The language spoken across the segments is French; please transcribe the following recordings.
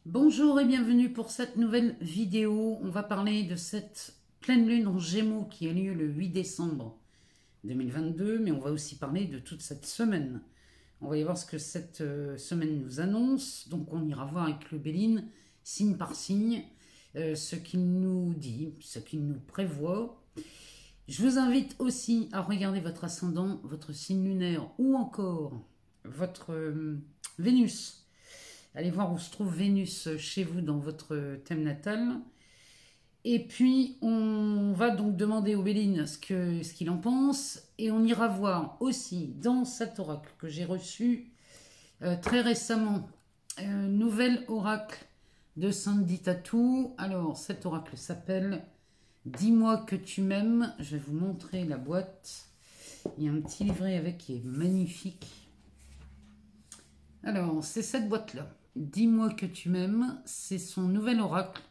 Bonjour et bienvenue pour cette nouvelle vidéo. On va parler de cette pleine lune en Gémeaux qui a lieu le 8 décembre 2022, mais on va aussi parler de toute cette semaine. On va y voir ce que cette semaine nous annonce. Donc on ira voir avec le Béline, signe par signe, ce qu'il nous dit, ce qu'il nous prévoit. Je vous invite aussi à regarder votre ascendant, votre signe lunaire ou encore votre Vénus. Allez voir où se trouve Vénus chez vous dans votre thème natal. Et puis, on va donc demander au Béline ce qu'il en pense. Et on ira voir aussi dans cet oracle que j'ai reçu très récemment, nouvel oracle de Sandy Tatou. Alors, cet oracle s'appelle « Dis-moi que tu m'aimes ». Je vais vous montrer la boîte. Il y a un petit livret avec qui est magnifique. Alors, c'est cette boîte-là. Dis-moi que tu m'aimes, c'est son nouvel oracle.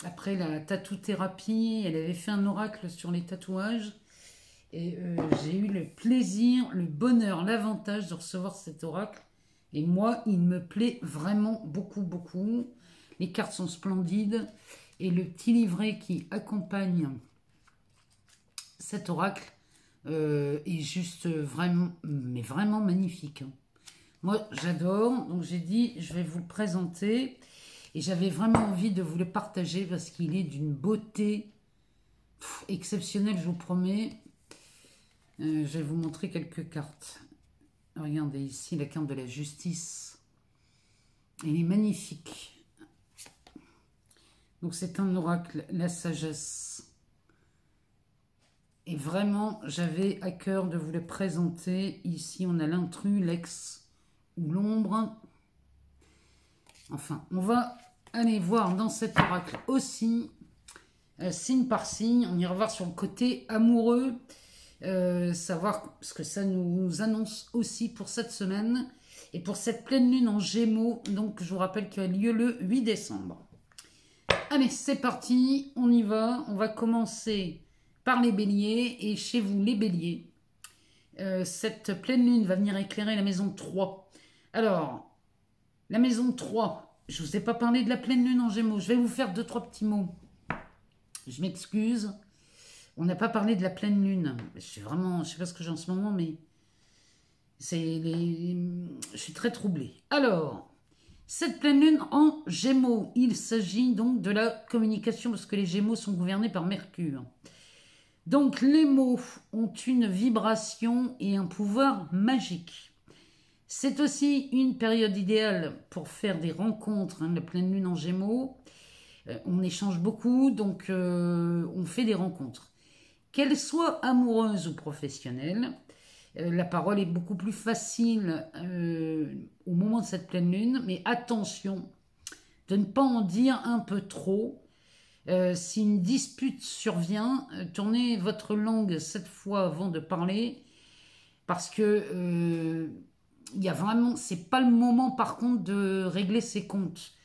Après la tatou-thérapie, elle avait fait un oracle sur les tatouages. Et j'ai eu le plaisir, le bonheur, l'avantage de recevoir cet oracle. Et moi, il me plaît vraiment beaucoup, beaucoup. Les cartes sont splendides. Et le petit livret qui accompagne cet oracle est juste vraiment, mais vraiment magnifique. Moi, j'adore, donc j'ai dit, je vais vous le présenter. Et j'avais vraiment envie de vous le partager parce qu'il est d'une beauté exceptionnelle, je vous promets. Je vais vous montrer quelques cartes. Regardez ici la carte de la justice. Elle est magnifique. Donc c'est un oracle, la sagesse. Et vraiment, j'avais à cœur de vous le présenter. Ici, on a l'intrus, l'ex ou l'ombre. Enfin, on va aller voir dans cet oracle aussi, signe par signe. On ira voir sur le côté amoureux, savoir ce que ça nous annonce aussi pour cette semaine. Et pour cette pleine lune en Gémeaux, donc je vous rappelle qu'il a lieu le 8 décembre. Allez, c'est parti, on y va. On va commencer par les béliers. Et chez vous, les béliers, cette pleine lune va venir éclairer la maison 3. Alors, la maison 3, je ne vous ai pas parlé de la pleine lune en Gémeaux. Je vais vous faire 2-3 petits mots. Je m'excuse. On n'a pas parlé de la pleine lune. Je suis vraiment, je ne sais pas ce que j'ai en ce moment, mais je suis très troublée. Alors, cette pleine lune en Gémeaux, il s'agit donc de la communication parce que les Gémeaux sont gouvernés par Mercure. Donc, les mots ont une vibration et un pouvoir magique. C'est aussi une période idéale pour faire des rencontres, la pleine lune en Gémeaux. On échange beaucoup, donc on fait des rencontres. Qu'elles soient amoureuses ou professionnelles, la parole est beaucoup plus facile au moment de cette pleine lune, mais attention de ne pas en dire un peu trop. Si une dispute survient, tournez votre langue 7 fois avant de parler, parce que il y a vraiment, c'est pas le moment par contre de régler ses comptes.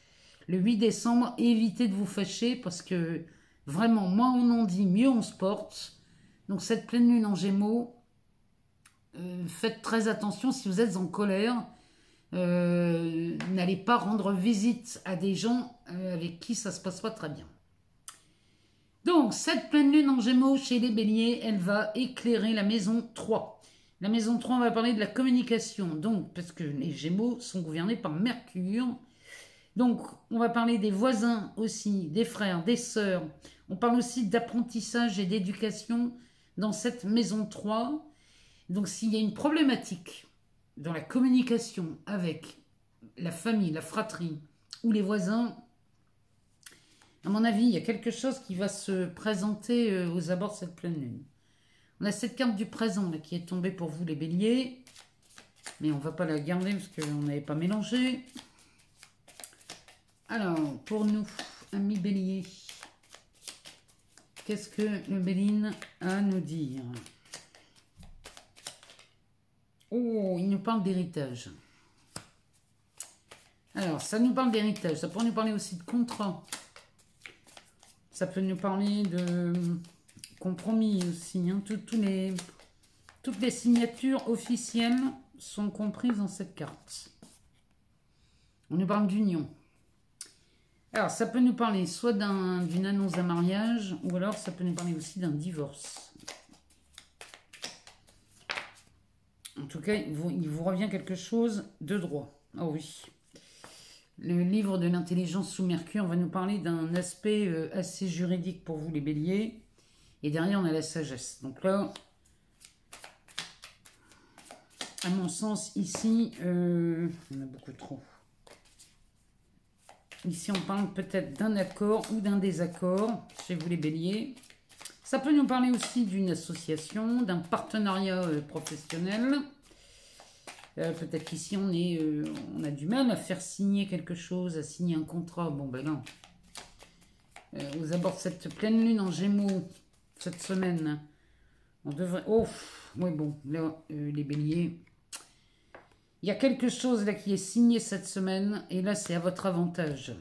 Le 8 décembre, évitez de vous fâcher parce que vraiment, moins on en dit, mieux on se porte. Donc cette pleine lune en Gémeaux, faites très attention si vous êtes en colère. N'allez pas rendre visite à des gens avec qui ça se passe pas très bien. Donc cette pleine lune en Gémeaux chez les béliers, elle va éclairer la maison 3. La maison 3, on va parler de la communication, donc, parce que les Gémeaux sont gouvernés par Mercure. Donc, on va parler des voisins aussi, des frères, des sœurs. On parle aussi d'apprentissage et d'éducation dans cette maison 3. Donc, s'il y a une problématique dans la communication avec la famille, la fratrie ou les voisins, à mon avis, il y a quelque chose qui va se présenter aux abords de cette pleine lune. On a cette carte du présent là, qui est tombée pour vous les béliers. Mais on ne va pas la garder parce qu'on n'avait pas mélangé. Alors, pour nous, amis béliers, qu'est-ce que le Béline a à nous dire? Oh, il nous parle d'héritage. Alors, ça nous parle d'héritage. Ça pourrait nous parler aussi de contrat. Ça peut nous parler de compromis aussi. Hein. Toutes les signatures officielles sont comprises dans cette carte. On nous parle d'union. Alors, ça peut nous parler soit d'une annonce d'un mariage, ou alors ça peut nous parler aussi d'un divorce. En tout cas, il vous revient quelque chose de droit. Ah oui. Le livre de l'intelligence sous Mercure va nous parler d'un aspect assez juridique pour vous, les béliers. Et derrière, on a la sagesse. Donc là, à mon sens, ici, on a beaucoup trop. Ici, on parle peut-être d'un accord ou d'un désaccord chez vous, les béliers. Ça peut nous parler aussi d'une association, d'un partenariat professionnel. Peut-être qu'ici, on a du mal à faire signer quelque chose, à signer un contrat. Bon, ben non. Aux abords de cette pleine lune en Gémeaux, cette semaine, on devrait... Oh, oui, bon, là, les béliers... Il y a quelque chose là qui est signé cette semaine, et là, c'est à votre avantage.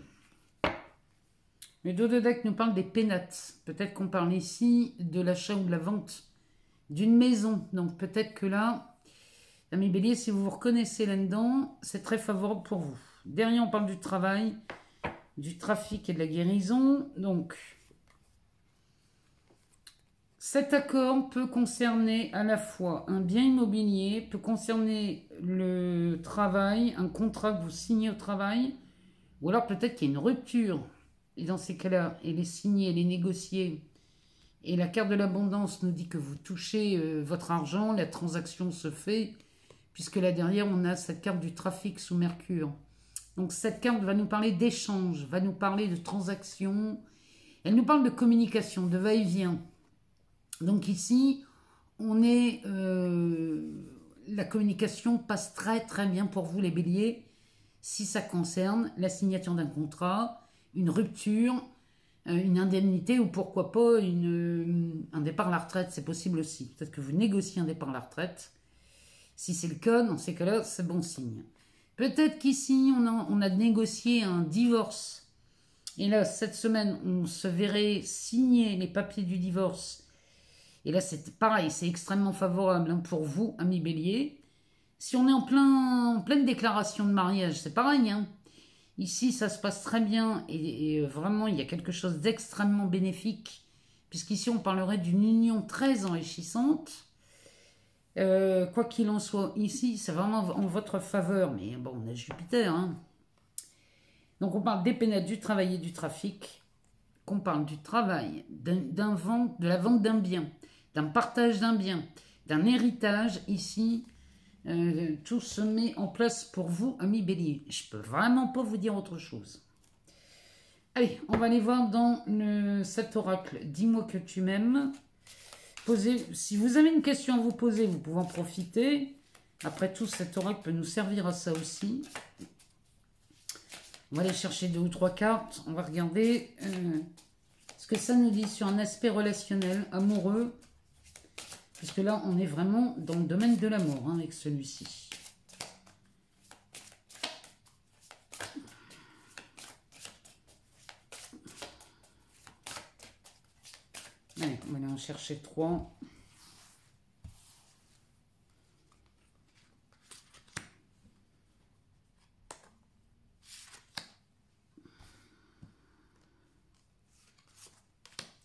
Le dos de deck nous parle des pénates. Peut-être qu'on parle ici de l'achat ou de la vente d'une maison. Donc, peut-être que là... Amis bélier, si vous vous reconnaissez là-dedans, c'est très favorable pour vous. Derrière, on parle du travail, du trafic et de la guérison. Donc, cet accord peut concerner à la fois un bien immobilier, peut concerner le travail, un contrat que vous signez au travail, ou alors peut-être qu'il y a une rupture. Et dans ces cas-là, elle est signée, elle est négociée. Et la carte de l'abondance nous dit que vous touchez votre argent, la transaction se fait. Puisque là derrière, on a cette carte du trafic sous Mercure. Donc cette carte va nous parler d'échange, va nous parler de transactions. Elle nous parle de communication, de va-et-vient. Donc ici, la communication passe très très bien pour vous les béliers. Si ça concerne la signature d'un contrat, une rupture, une indemnité ou pourquoi pas un départ à la retraite, c'est possible aussi. Peut-être que vous négociez un départ à la retraite. Si c'est le cas, dans ces cas-là, c'est bon signe. Peut-être qu'ici, on a négocié un divorce. Et là, cette semaine, on se verrait signer les papiers du divorce. Et là, c'est pareil, c'est extrêmement favorable pour vous, amis bélier. Si on est en pleine déclaration de mariage, c'est pareil. Hein. Ici, ça se passe très bien. Et vraiment, il y a quelque chose d'extrêmement bénéfique. Puisqu'ici, on parlerait d'une union très enrichissante. Quoi qu'il en soit, ici, c'est vraiment en votre faveur. Mais bon, on a Jupiter. Hein. Donc, on parle des pénates, du travail et du trafic. Qu'on parle du travail, de la vente d'un bien, d'un partage d'un bien, d'un héritage. Ici, tout se met en place pour vous, amis bélier. Je peux vraiment pas vous dire autre chose. Allez, on va aller voir dans cet oracle. Dis-moi que tu m'aimes. Si vous avez une question à vous poser, vous pouvez en profiter. Après tout, cet oracle peut nous servir à ça aussi. On va aller chercher 2 ou 3 cartes. On va regarder ce que ça nous dit sur un aspect relationnel, amoureux. Puisque là, on est vraiment dans le domaine de l'amour avec celui-ci. Allez, on va aller en chercher 3.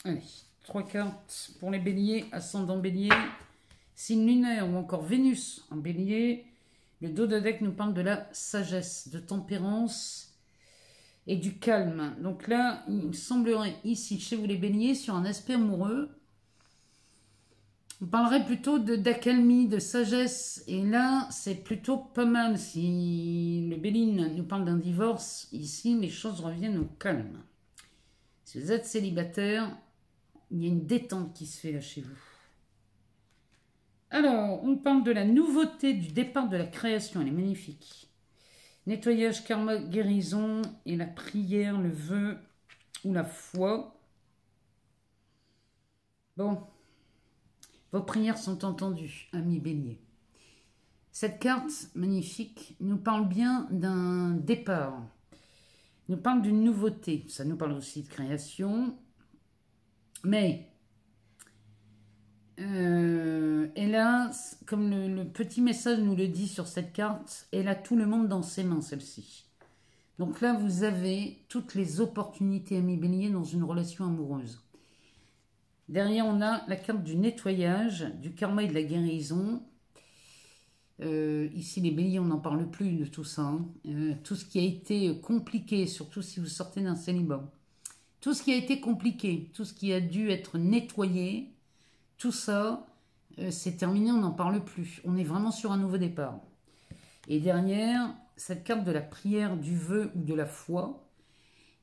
Allez, 3 cartes pour les béliers, ascendant bélier, signe lunaire ou encore Vénus en bélier. Le dos de deck nous parle de la sagesse, de tempérance et du calme. Donc là, il semblerait ici, chez vous les béliers, sur un aspect amoureux, on parlerait plutôt d'accalmie, de sagesse. Et là, c'est plutôt pas mal. Si le Béline nous parle d'un divorce, ici, les choses reviennent au calme. Si vous êtes célibataire, il y a une détente qui se fait là chez vous. Alors, on parle de la nouveauté du départ de la création. Elle est magnifique. Nettoyage, karma, guérison et la prière, le vœu ou la foi. Bon, vos prières sont entendues, amis béliers. Cette carte magnifique nous parle bien d'un départ. Nous parle d'une nouveauté. Ça nous parle aussi de création. Mais elle a, comme le petit message nous le dit sur cette carte, elle a tout le monde dans ses mains, celle-ci. Donc là, vous avez toutes les opportunités, amis bélier, dans une relation amoureuse. Derrière, on a la carte du nettoyage, du karma et de la guérison. Ici, les béliers, on n'en parle plus de tout ça. Tout ce qui a été compliqué, surtout si vous sortez d'un célibat. Tout ce qui a été compliqué, tout ce qui a dû être nettoyé, tout ça, c'est terminé, on n'en parle plus. On est vraiment sur un nouveau départ. Et derrière, cette carte de la prière, du vœu ou de la foi,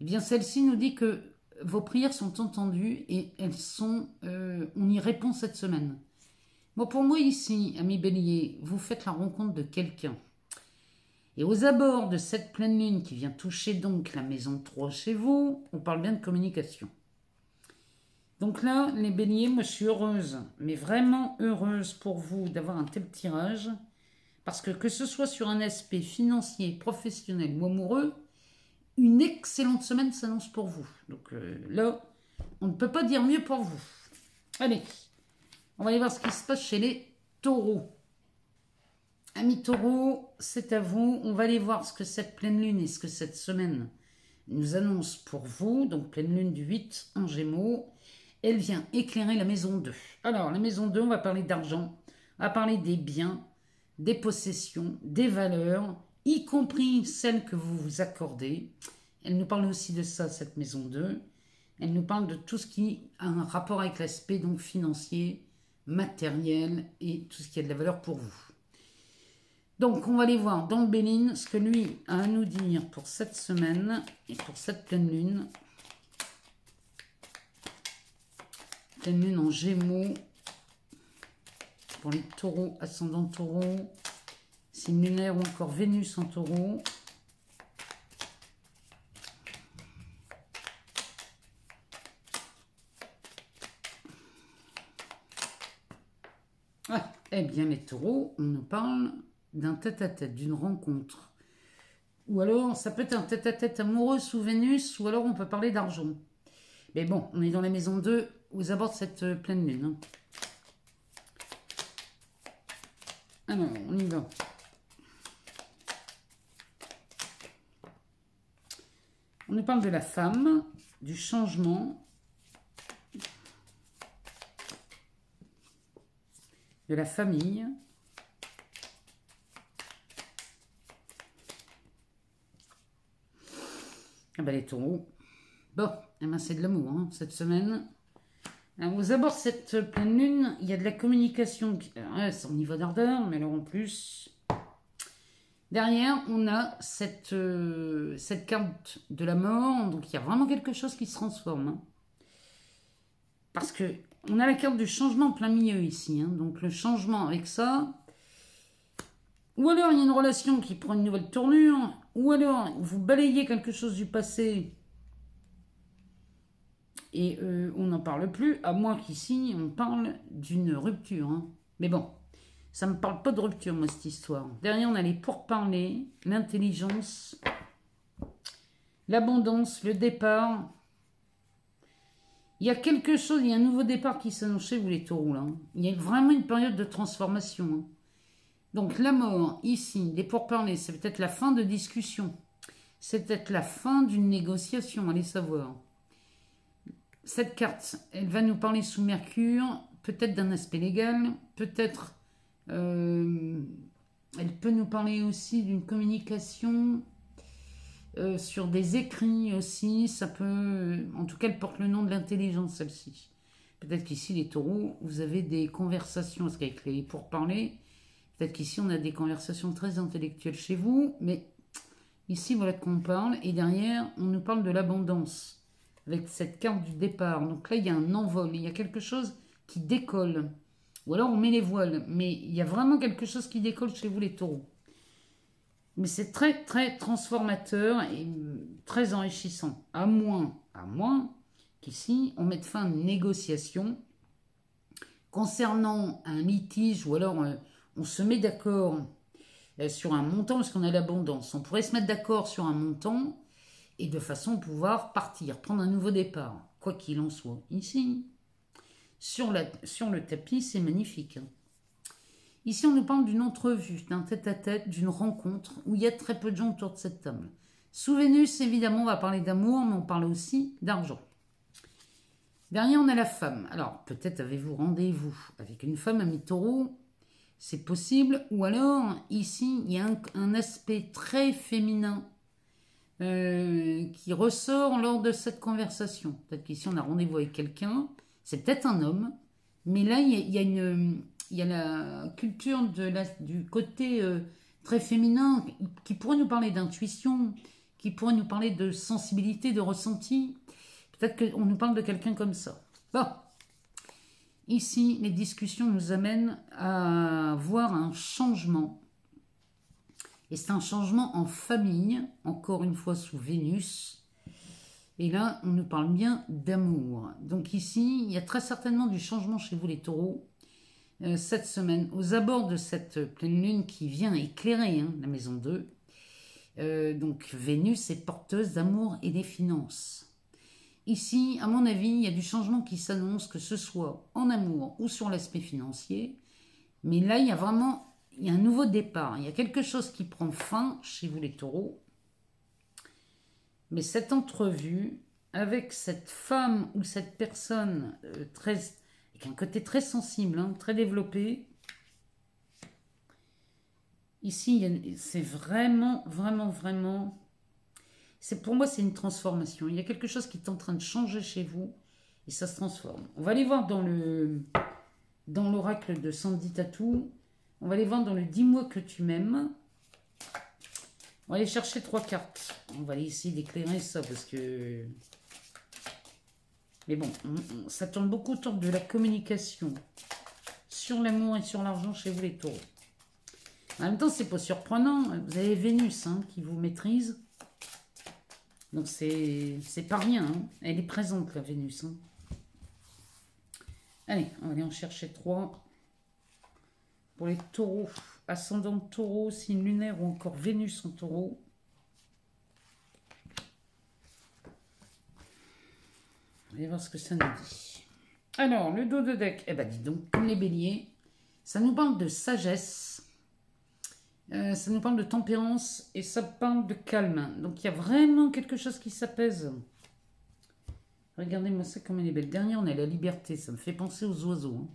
eh bien celle-ci nous dit que vos prières sont entendues et elles sont, on y répond cette semaine. Bon, pour moi ici, amis bélier, vous faites la rencontre de quelqu'un. Et aux abords de cette pleine lune qui vient toucher donc la maison 3 chez vous, on parle bien de communication. Donc là, les béliers, moi je suis heureuse, mais vraiment heureuse pour vous d'avoir un tel tirage. Parce que ce soit sur un aspect financier, professionnel ou amoureux, une excellente semaine s'annonce pour vous. Donc là, on ne peut pas dire mieux pour vous. Allez, on va aller voir ce qui se passe chez les taureaux. Amis taureaux, c'est à vous. On va aller voir ce que cette pleine lune et ce que cette semaine nous annonce pour vous. Donc pleine lune du 8 en Gémeaux. Elle vient éclairer la maison 2. Alors, la maison 2, on va parler d'argent, on va parler des biens, des possessions, des valeurs, y compris celles que vous vous accordez. Elle nous parle aussi de ça, cette maison 2. Elle nous parle de tout ce qui a un rapport avec l'aspect donc financier, matériel et tout ce qui a de la valeur pour vous. Donc, on va aller voir dans le Béline ce que lui a à nous dire pour cette semaine et pour cette pleine lune. Pleine lune en Gémeaux. Pour les taureaux, ascendant taureau, signe lunaire ou encore Vénus en taureau. Ah, eh bien les taureaux, on nous parle d'un tête-à-tête, d'une rencontre. Ou alors, ça peut être un tête-à-tête amoureux sous Vénus, ou alors on peut parler d'argent. Mais bon, on est dans la maison 2, aux abords de cette pleine lune. Hein. Alors, on y va. On nous parle de la femme, du changement, de la famille. Ah ben les taureaux. Bon, eh ben c'est de l'amour hein, cette semaine. Alors, aux abords de cette pleine lune, il y a de la communication. C'est au niveau d'ardeur, mais alors en plus... Derrière, on a cette carte de la mort. Donc, il y a vraiment quelque chose qui se transforme. Hein. Parce que on a la carte du changement en plein milieu ici. Hein. Donc, le changement avec ça... Ou alors, il y a une relation qui prend une nouvelle tournure. Ou alors, vous balayez quelque chose du passé... Et on n'en parle plus, à moins qu'ici, on parle d'une rupture. Hein. Mais bon, ça ne me parle pas de rupture, moi, cette histoire. Derrière, on a les pourparlers, l'intelligence, l'abondance, le départ. Il y a quelque chose, il y a un nouveau départ qui s'annonce chez vous, les taureaux. Là. Il y a vraiment une période de transformation. Hein. Donc, la mort, ici, des pourparlers, c'est peut-être la fin de discussion. C'est peut-être la fin d'une négociation, allez savoir. Cette carte, elle va nous parler sous Mercure, peut-être d'un aspect légal, peut-être, elle peut nous parler aussi d'une communication sur des écrits aussi, ça peut, en tout cas, elle porte le nom de l'intelligence, celle-ci. Peut-être qu'ici, les taureaux, vous avez des conversations, parce qu'avec les pourparlers, peut-être qu'ici, on a des conversations très intellectuelles chez vous, mais ici, voilà de quoi on parle, et derrière, on nous parle de l'abondance. Avec cette carte du départ. Donc là, il y a un envol, il y a quelque chose qui décolle. Ou alors, on met les voiles. Mais il y a vraiment quelque chose qui décolle chez vous, les taureaux. Mais c'est très, très transformateur et très enrichissant. À moins qu'ici, on mette fin à une négociation concernant un litige ou alors on se met d'accord sur un montant parce qu'on a l'abondance. On pourrait se mettre d'accord sur un montant et de façon à pouvoir partir, prendre un nouveau départ, quoi qu'il en soit. Ici, sur le tapis, c'est magnifique. Ici, on nous parle d'une entrevue, d'un tête-à-tête, d'une rencontre, où il y a très peu de gens autour de cette table. Sous Vénus, évidemment, on va parler d'amour, mais on parle aussi d'argent. Derrière, on a la femme. Alors, peut-être avez-vous rendez-vous avec une femme à mi-taureau, c'est possible. Ou alors, ici, il y a un aspect très féminin qui ressort lors de cette conversation. Peut-être qu'ici, on a rendez-vous avec quelqu'un, c'est peut-être un homme, mais là, il y a la culture du côté très féminin qui pourrait nous parler d'intuition, qui pourrait nous parler de sensibilité, de ressenti. Peut-être qu'on nous parle de quelqu'un comme ça. Bon, ici, les discussions nous amènent à voir un changement. Et c'est un changement en famille, encore une fois sous Vénus. Et là, on nous parle bien d'amour. Donc ici, il y a très certainement du changement chez vous les taureaux. Cette semaine, aux abords de cette pleine lune qui vient éclairer la maison 2. Donc Vénus est porteuse d'amour et des finances. Ici, à mon avis, il y a du changement qui s'annonce, que ce soit en amour ou sur l'aspect financier. Mais là, il y a un nouveau départ. Il y a quelque chose qui prend fin chez vous les taureaux. Mais cette entrevue avec cette femme ou cette personne avec un côté très sensible, très développé, ici, c'est vraiment, vraiment, vraiment... Pour moi, c'est une transformation. Il y a quelque chose qui est en train de changer chez vous et ça se transforme. On va aller voir dans l'oracle de Sandy Tatou. On va aller voir dans le 10 mois que tu m'aimes. On va aller chercher 3 cartes. On va aller essayer d'éclairer ça parce que... Mais bon, ça tourne beaucoup autour de la communication sur l'amour et sur l'argent chez vous les taureaux. En même temps, c'est pas surprenant. Vous avez Vénus qui vous maîtrise. Donc c'est pas rien. Elle est présente la Vénus. Allez, on va aller en chercher 3. Pour les taureaux, ascendant taureau, signe lunaire ou encore Vénus en taureau. On va voir ce que ça nous dit. Alors, le dos de deck, eh ben dis donc, comme les béliers, ça nous parle de sagesse, ça nous parle de tempérance et ça parle de calme. Donc il y a vraiment quelque chose qui s'apaise. Regardez-moi ça comme elle est belle. Derrière, on a la liberté, ça me fait penser aux oiseaux.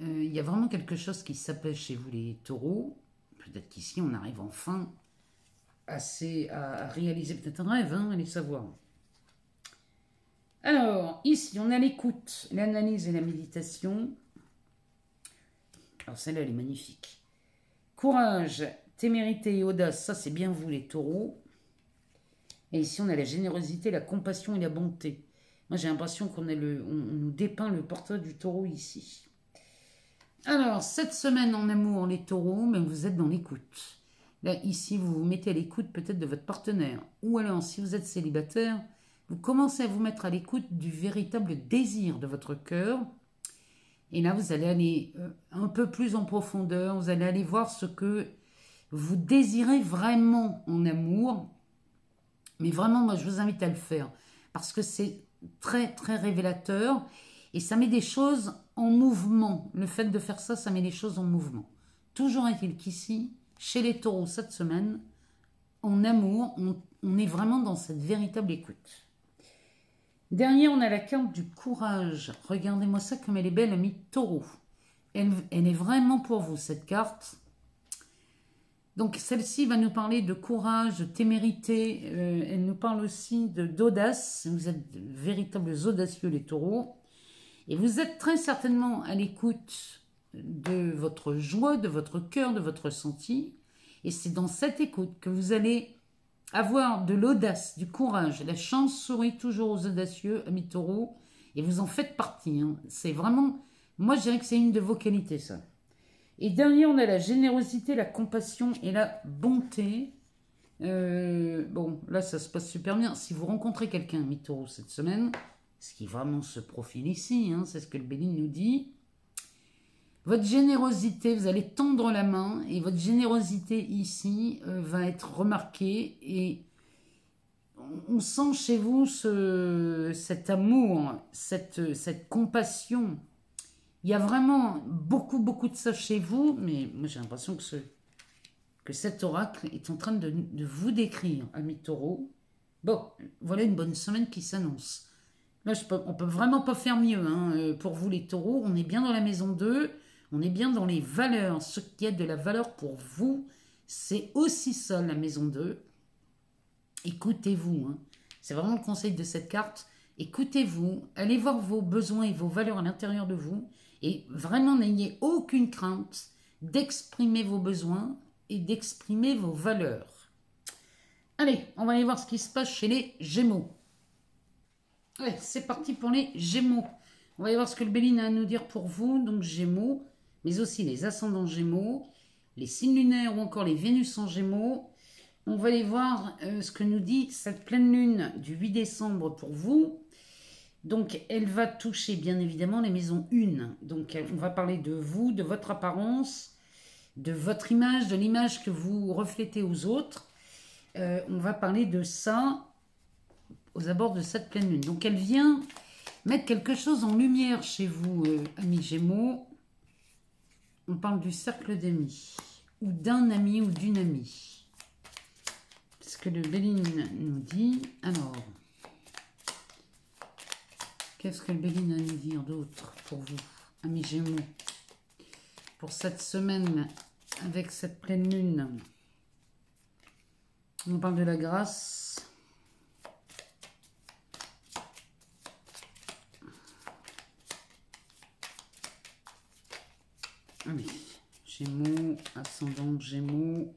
Il y a vraiment quelque chose qui s'apaise chez vous les taureaux. Peut-être qu'ici, on arrive enfin à réaliser peut-être un rêve, allez savoir. Alors, ici, on a l'écoute, l'analyse et la méditation. Alors, celle-là, elle est magnifique. Courage, témérité et audace, ça, c'est bien vous, les taureaux. Et ici, on a la générosité, la compassion et la bonté. Moi, j'ai l'impression on nous dépeint le portrait du taureau ici. Alors, cette semaine en amour, les taureaux, mais vous êtes dans l'écoute. Là, ici, vous vous mettez à l'écoute peut-être de votre partenaire. Ou alors, si vous êtes célibataire, vous commencez à vous mettre à l'écoute du véritable désir de votre cœur. Et là, vous allez aller un peu plus en profondeur. Vous allez aller voir ce que vous désirez vraiment en amour. Mais vraiment, moi, je vous invite à le faire. Parce que c'est très, très révélateur. Et ça met des choses en mouvement. Le fait de faire ça, ça met les choses en mouvement. Toujours est-il qu'ici, chez les taureaux, cette semaine, en amour, on est vraiment dans cette véritable écoute. Derrière, on a la carte du courage. Regardez-moi ça comme elle est belle, amie taureau. Elle est vraiment pour vous, cette carte. Donc, celle-ci va nous parler de courage, de témérité. Elle nous parle aussi d'audace. Vous êtes de véritables audacieux, les taureaux. Et vous êtes très certainement à l'écoute de votre joie, de votre cœur, de votre ressenti. Et c'est dans cette écoute que vous allez avoir de l'audace, du courage. La chance sourit toujours aux audacieux, amis taureaux. Et vous en faites partie. C'est vraiment... Moi, je dirais que c'est une de vos qualités, ça. Et derrière, on a la générosité, la compassion et la bonté. Bon, là, ça se passe super bien. Si vous rencontrez quelqu'un, amis taureaux, cette semaine... ce qui vraiment se profile ici, c'est ce que le Béline nous dit. Votre générosité, vous allez tendre la main et votre générosité ici va être remarquée et on sent chez vous cet amour, cette compassion. Il y a vraiment beaucoup, beaucoup de ça chez vous, mais moi j'ai l'impression que que cet oracle est en train de vous décrire, amis taureaux. Bon, voilà une bonne semaine qui s'annonce. Là, on peut vraiment pas faire mieux hein, pour vous les taureaux. On est bien dans la maison 2, on est bien dans les valeurs. Ce qui a de la valeur pour vous, c'est aussi ça la maison 2. Écoutez-vous, hein. C'est vraiment le conseil de cette carte. Écoutez-vous, allez voir vos besoins et vos valeurs à l'intérieur de vous. Et vraiment, n'ayez aucune crainte d'exprimer vos besoins et d'exprimer vos valeurs. Allez, on va aller voir ce qui se passe chez les Gémeaux. Allez, c'est parti pour les Gémeaux. On va aller voir ce que le Béline a à nous dire pour vous. Donc Gémeaux, mais aussi les ascendants Gémeaux, les signes lunaires ou encore les Vénus en Gémeaux. On va aller voir ce que nous dit cette pleine lune du 8 décembre pour vous. Donc, elle va toucher bien évidemment les maisons 1. Donc, on va parler de vous, de votre apparence, de votre image, de l'image que vous reflétez aux autres. On va parler de ça aux abords de cette pleine lune. Donc, elle vient mettre quelque chose en lumière chez vous, amis Gémeaux. On parle du cercle d'amis, ou d'un ami ou d'une amie. C'est ce que le Béline nous dit. Alors... qu'est-ce que le Béline a à nous dire d'autre pour vous, amis Gémeaux, pour cette semaine avec cette pleine lune? On parle de la grâce. Allez, Gémeaux, ascendant Gémeaux,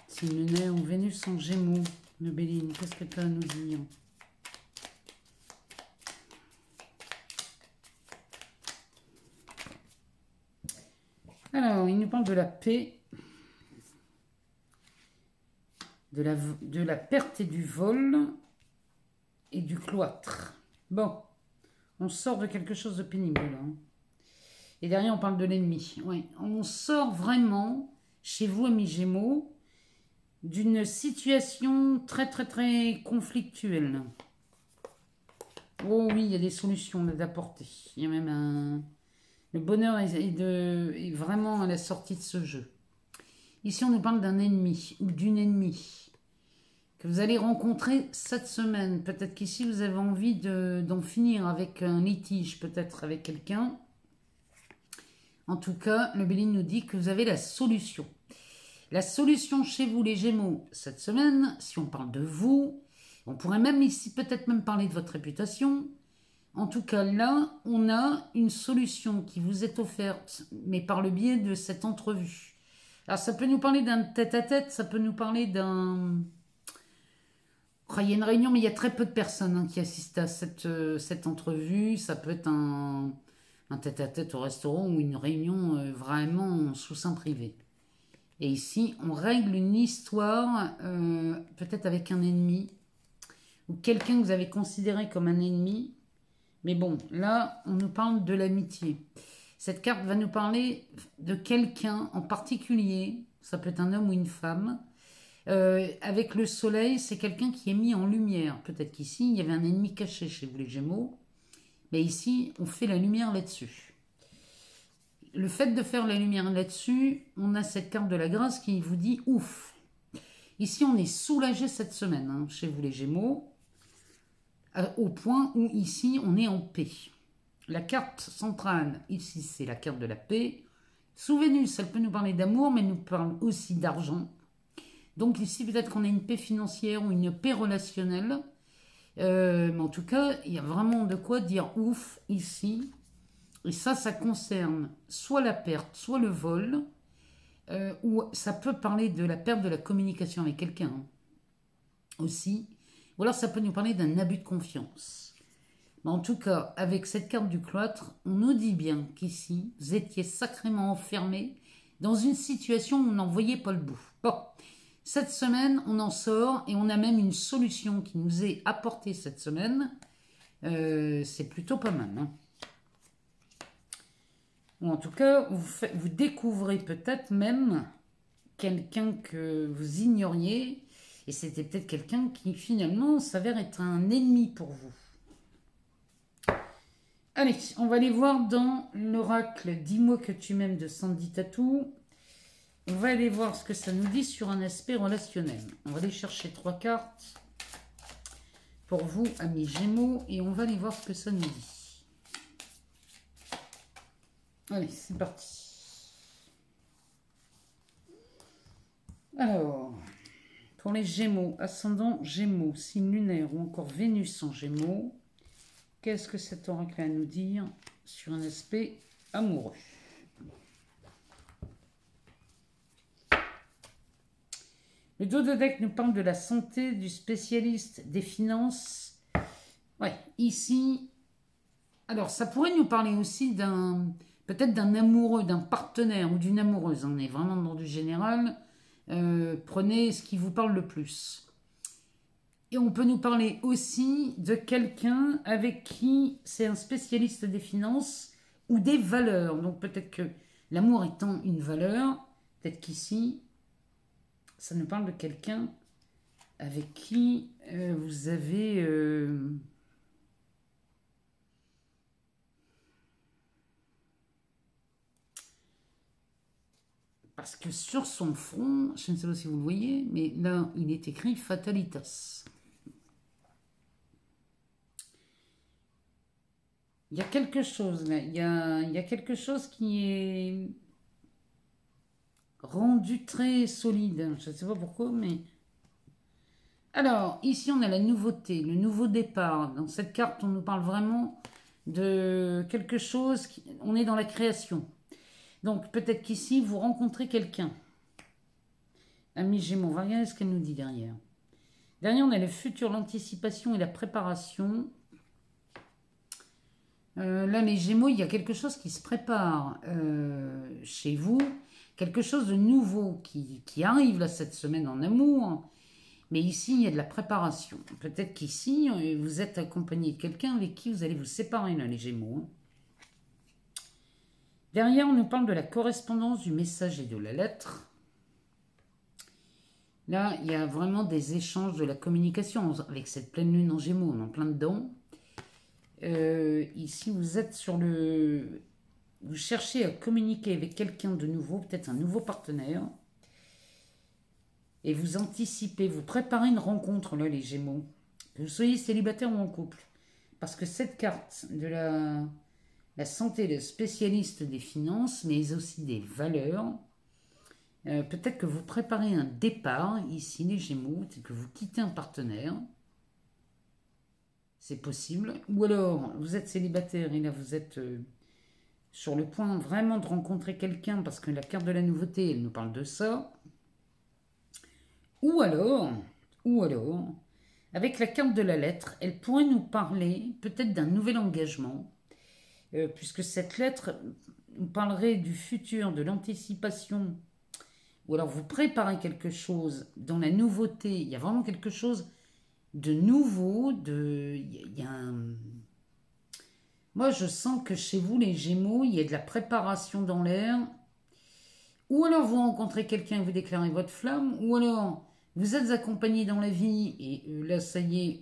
signe lunaire ou Vénus en Gémeaux, le Béline, qu'est-ce que tu as à nous dire? Alors, il nous parle de la paix, de la perte et du vol et du cloître. Bon, on sort de quelque chose de pénible là. Et derrière, on parle de l'ennemi. Oui, on sort vraiment, chez vous, amis Gémeaux, d'une situation très, très, très conflictuelle. Oh oui, il y a des solutions d'apporter. Il y a même un... Le bonheur est vraiment à la sortie de ce jeu. Ici, on nous parle d'un ennemi ou d'une ennemie que vous allez rencontrer cette semaine. Peut-être qu'ici, vous avez envie d'en finir avec un litige, peut-être avec quelqu'un. En tout cas, le Béline nous dit que vous avez la solution. La solution chez vous, les Gémeaux, cette semaine, si on parle de vous, on pourrait même ici peut-être même parler de votre réputation. En tout cas, là, on a une solution qui vous est offerte, mais par le biais de cette entrevue. Alors, ça peut nous parler d'un tête-à-tête, ça peut nous parler d'un... Oh, il y a une réunion, mais il y a très peu de personnes hein, qui assistent à cette entrevue. Ça peut être un tête-à-tête au restaurant ou une réunion vraiment sous sein privé. Et ici, on règle une histoire, peut-être avec un ennemi, ou quelqu'un que vous avez considéré comme un ennemi. Mais bon, là, on nous parle de l'amitié. Cette carte va nous parler de quelqu'un en particulier, ça peut être un homme ou une femme. Avec le soleil, c'est quelqu'un qui est mis en lumière. Peut-être qu'ici, il y avait un ennemi caché chez vous les Gémeaux. Mais ici, on fait la lumière là-dessus. Le fait de faire la lumière là-dessus, on a cette carte de la grâce qui vous dit ouf. Ici, on est soulagé cette semaine, hein, chez vous les Gémeaux. Au point où ici on est en paix. La carte centrale ici c'est la carte de la paix. Sous Vénus elle peut nous parler d'amour mais elle nous parle aussi d'argent. Donc ici peut-être qu'on a une paix financière ou une paix relationnelle. Mais en tout cas il y a vraiment de quoi dire ouf ici. Et ça concerne soit la perte soit le vol. Ou ça peut parler de la perte de la communication avec quelqu'un hein, aussi. Ou alors ça peut nous parler d'un abus de confiance. Mais en tout cas, avec cette carte du cloître, on nous dit bien qu'ici, vous étiez sacrément enfermé dans une situation où on n'en voyait pas le bout. Bon, cette semaine, on en sort et on a même une solution qui nous est apportée cette semaine. C'est plutôt pas mal. Hein. Ou en tout cas, vous découvrez peut-être même quelqu'un que vous ignoriez. Et c'était peut-être quelqu'un qui finalement s'avère être un ennemi pour vous. Allez, on va aller voir dans l'oracle « Dis-moi que tu m'aimes » de Sandy Tatou. On va aller voir ce que ça nous dit sur un aspect relationnel. On va aller chercher 3 cartes pour vous, amis Gémeaux, et on va aller voir ce que ça nous dit. Allez, c'est parti. Alors, pour les Gémeaux, ascendant Gémeaux, signe lunaire ou encore Vénus en Gémeaux, qu'est-ce que cet oracle a à nous dire sur un aspect amoureux? Le dos de deck nous parle de la santé, du spécialiste, des finances. Ouais, ici, alors ça pourrait nous parler aussi peut-être d'un amoureux, d'un partenaire ou d'une amoureuse. On est vraiment dans du général. Prenez ce qui vous parle le plus. Et on peut nous parler aussi de quelqu'un avec qui c'est un spécialiste des finances ou des valeurs. Donc peut-être que l'amour étant une valeur, peut-être qu'ici, ça nous parle de quelqu'un avec qui vous avez... Parce que sur son front, je ne sais pas si vous le voyez, mais là, il est écrit Fatalitas. Il y a quelque chose là, il y a quelque chose qui est rendu très solide. Je ne sais pas pourquoi, mais... Alors, ici, on a la nouveauté, le nouveau départ. Dans cette carte, on nous parle vraiment de quelque chose, on est dans la création. Donc, peut-être qu'ici, vous rencontrez quelqu'un. Ami Gémeaux, on va regarder ce qu'elle nous dit derrière. Derrière, on a le futur, l'anticipation et la préparation. Là, les Gémeaux, il y a quelque chose qui se prépare chez vous. Quelque chose de nouveau qui arrive là cette semaine en amour. Mais ici, il y a de la préparation. Peut-être qu'ici, vous êtes accompagné de quelqu'un avec qui vous allez vous séparer, là, les Gémeaux. Derrière, on nous parle de la correspondance du message et de la lettre. Là, il y a vraiment des échanges de la communication. Avec cette pleine lune en Gémeaux, on est en plein dedans. Ici, vous êtes sur le... Vous cherchez à communiquer avec quelqu'un de nouveau, peut-être un nouveau partenaire. Et vous anticipez, vous préparez une rencontre, là, les Gémeaux. Que vous soyez célibataire ou en couple. Parce que cette carte de la santé, le spécialiste des finances, mais aussi des valeurs, peut-être que vous préparez un départ, ici, les Gémeaux, peut-être que vous quittez un partenaire. C'est possible. Ou alors, vous êtes célibataire et là, vous êtes sur le point vraiment de rencontrer quelqu'un parce que la carte de la nouveauté, elle nous parle de ça. Ou alors, avec la carte de la lettre, elle pourrait nous parler peut-être d'un nouvel engagement, puisque cette lettre nous parlerait du futur, de l'anticipation, ou alors vous préparez quelque chose dans la nouveauté, il y a vraiment quelque chose de nouveau, Moi, je sens que chez vous, les Gémeaux, il y a de la préparation dans l'air, ou alors vous rencontrez quelqu'un et vous déclarez votre flamme, ou alors... Vous êtes accompagné dans la vie et là, ça y est,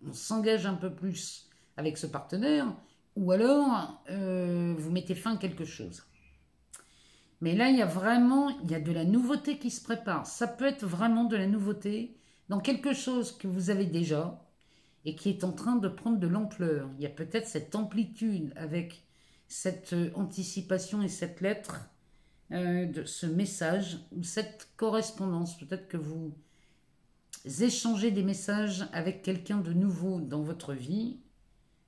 on s'engage un peu plus avec ce partenaire. Ou alors, vous mettez fin à quelque chose. Mais là, il y a de la nouveauté qui se prépare. Ça peut être vraiment de la nouveauté dans quelque chose que vous avez déjà et qui est en train de prendre de l'ampleur. Il y a peut-être cette amplitude avec cette anticipation et cette lettre, de ce message ou cette correspondance. Peut-être que vous échangez des messages avec quelqu'un de nouveau dans votre vie.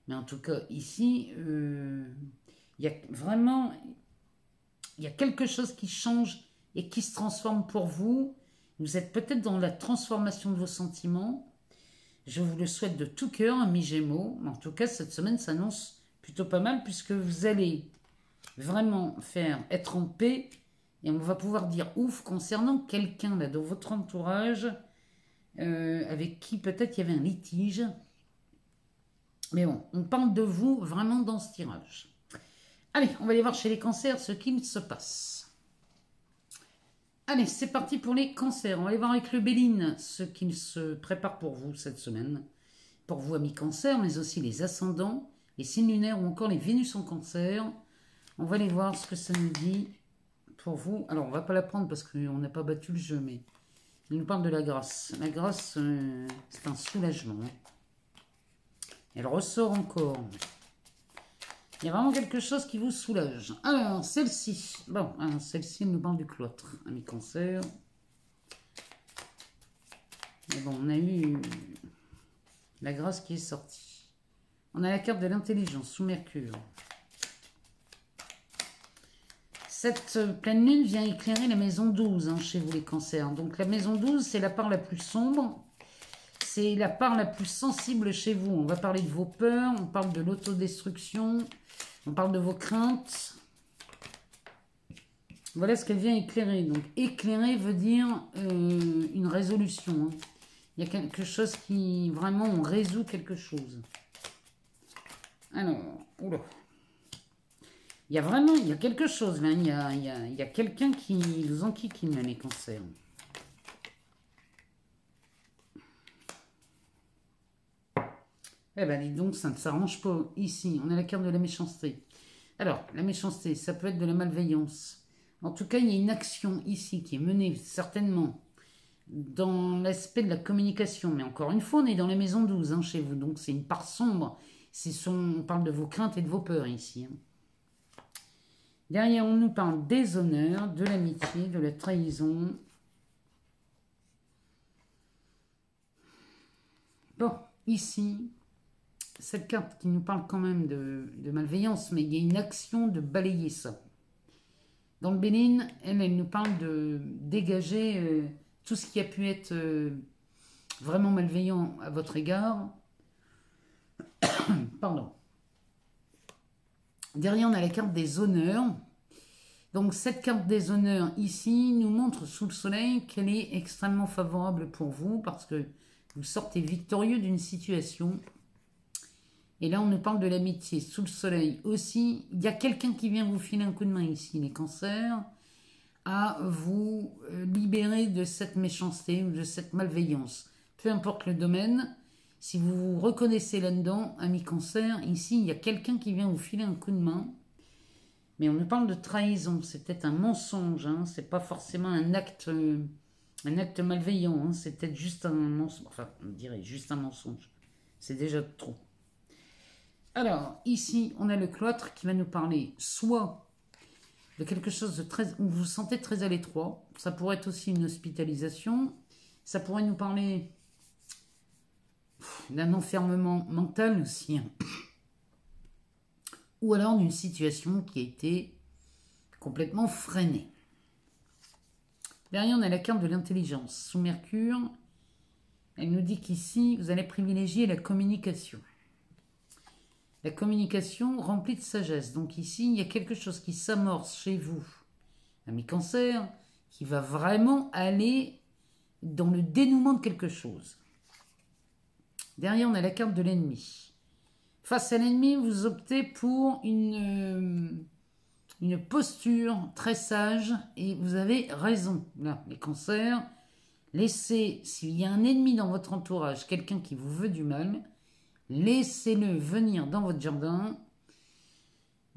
Mais en tout cas, ici, il y a quelque chose qui change et qui se transforme pour vous. Vous êtes peut-être dans la transformation de vos sentiments. Je vous le souhaite de tout cœur, amis Gémeaux. En tout cas, cette semaine s'annonce plutôt pas mal puisque vous allez vraiment être en paix et on va pouvoir dire ouf concernant quelqu'un là dans votre entourage avec qui peut-être il y avait un litige. Mais bon, on parle de vous vraiment dans ce tirage. Allez, on va aller voir chez les cancers ce qu'il se passe. Allez, c'est parti pour les cancers. On va aller voir avec le Béline ce qu'il se prépare pour vous cette semaine. Pour vous, amis cancers, mais aussi les ascendants, les signes lunaires ou encore les Vénus en cancer. On va aller voir ce que ça nous dit pour vous. Alors, on va pas la prendre parce qu'on n'a pas battu le jeu, mais il nous parle de la grâce. La grâce, c'est un soulagement. Elle ressort encore. Il y a vraiment quelque chose qui vous soulage. Alors, celle-ci. Bon, celle-ci, elle nous parle du cloître. Ami Cancer. Mais bon, on a eu la grâce qui est sortie. On a la carte de l'intelligence sous Mercure. Cette pleine lune vient éclairer la maison 12 chez vous les cancers. Donc la maison 12, c'est la part la plus sombre. C'est la part la plus sensible chez vous. On va parler de vos peurs, on parle de l'autodestruction, on parle de vos craintes. Voilà ce qu'elle vient éclairer. Donc éclairer veut dire une résolution. Il y a quelque chose qui, vraiment, on résout quelque chose. Alors, oula. Il y a quelque chose là. Il y a quelqu'un qui vous enquiquine, les cancers. Eh ben, dis donc, ça ne s'arrange pas. Ici, on a la carte de la méchanceté. Alors, la méchanceté, ça peut être de la malveillance. En tout cas, il y a une action ici qui est menée certainement dans l'aspect de la communication. Mais encore une fois, on est dans la maison 12 chez vous. Donc, c'est une part sombre. On parle de vos craintes et de vos peurs ici. Derrière, on nous parle des honneurs, de l'amitié, de la trahison. Bon, ici, cette carte qui nous parle quand même de malveillance, mais il y a une action de balayer ça. Dans le Bénin, elle nous parle de dégager tout ce qui a pu être vraiment malveillant à votre égard. Pardon. Derrière, on a la carte des honneurs. Donc, cette carte des honneurs, ici, nous montre sous le soleil qu'elle est extrêmement favorable pour vous parce que vous sortez victorieux d'une situation. Et là, on nous parle de l'amitié sous le soleil aussi. Il y a quelqu'un qui vient vous filer un coup de main ici, les cancers, à vous libérer de cette méchanceté ou de cette malveillance. Peu importe le domaine. Si vous vous reconnaissez là-dedans, ami cancer, ici, il y a quelqu'un qui vient vous filer un coup de main. Mais on nous parle de trahison. C'est peut-être un mensonge. C'est pas forcément un acte malveillant. C'est peut-être juste un mensonge. Enfin, on dirait juste un mensonge. C'est déjà trop. Alors, ici, on a le cloître qui va nous parler soit de quelque chose de très... où vous vous sentez très à l'étroit. Ça pourrait être aussi une hospitalisation. Ça pourrait nous parler d'un enfermement mental aussi, ou alors d'une situation qui a été complètement freinée. Derrière, on a la carte de l'intelligence. Sous Mercure, elle nous dit qu'ici, vous allez privilégier la communication. La communication remplie de sagesse. Donc ici, il y a quelque chose qui s'amorce chez vous, ami cancer, qui va vraiment aller dans le dénouement de quelque chose. Derrière, on a la carte de l'ennemi. Face à l'ennemi, vous optez pour une posture très sage et vous avez raison. Là, les cancers, laissez, s'il y a un ennemi dans votre entourage, quelqu'un qui vous veut du mal, laissez-le venir dans votre jardin.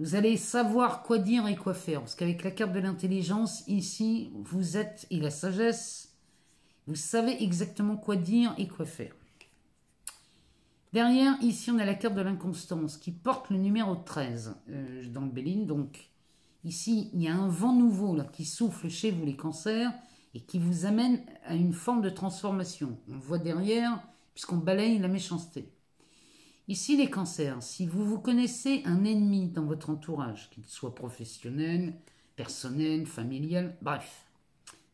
Vous allez savoir quoi dire et quoi faire. Parce qu'avec la carte de l'intelligence, ici, vous êtes, et la sagesse, vous savez exactement quoi dire et quoi faire. Derrière, ici, on a la carte de l'inconstance qui porte le numéro 13 dans le Béline. Donc, ici, il y a un vent nouveau là, qui souffle chez vous, les cancers, et qui vous amène à une forme de transformation. On le voit derrière, puisqu'on balaye la méchanceté. Ici, les cancers, si vous connaissez un ennemi dans votre entourage, qu'il soit professionnel, personnel, familial, bref,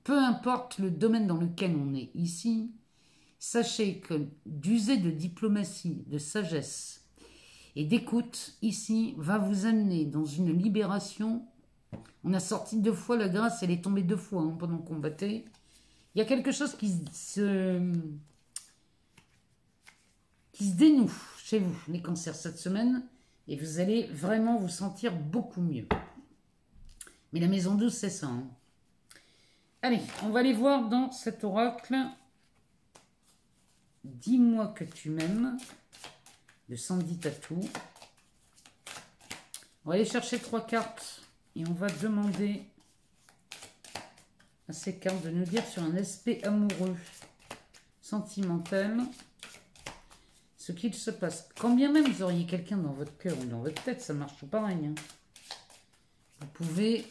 peu importe le domaine dans lequel on est ici, sachez que d'user de diplomatie, de sagesse et d'écoute, ici, va vous amener dans une libération. On a sorti 2 fois la grâce, elle est tombée 2 fois pendant qu'on battait. Il y a quelque chose qui se dénoue chez vous, les cancers, cette semaine, et vous allez vraiment vous sentir beaucoup mieux. Mais la maison 12, c'est ça. Allez, on va aller voir dans cet oracle... Dis-moi que tu m'aimes, de Sandy Tattoo. On va aller chercher 3 cartes et on va demander à ces cartes de nous dire sur un aspect amoureux, sentimental, ce qu'il se passe. Quand bien même vous auriez quelqu'un dans votre cœur ou dans votre tête, ça marche tout pareil. Hein. Vous pouvez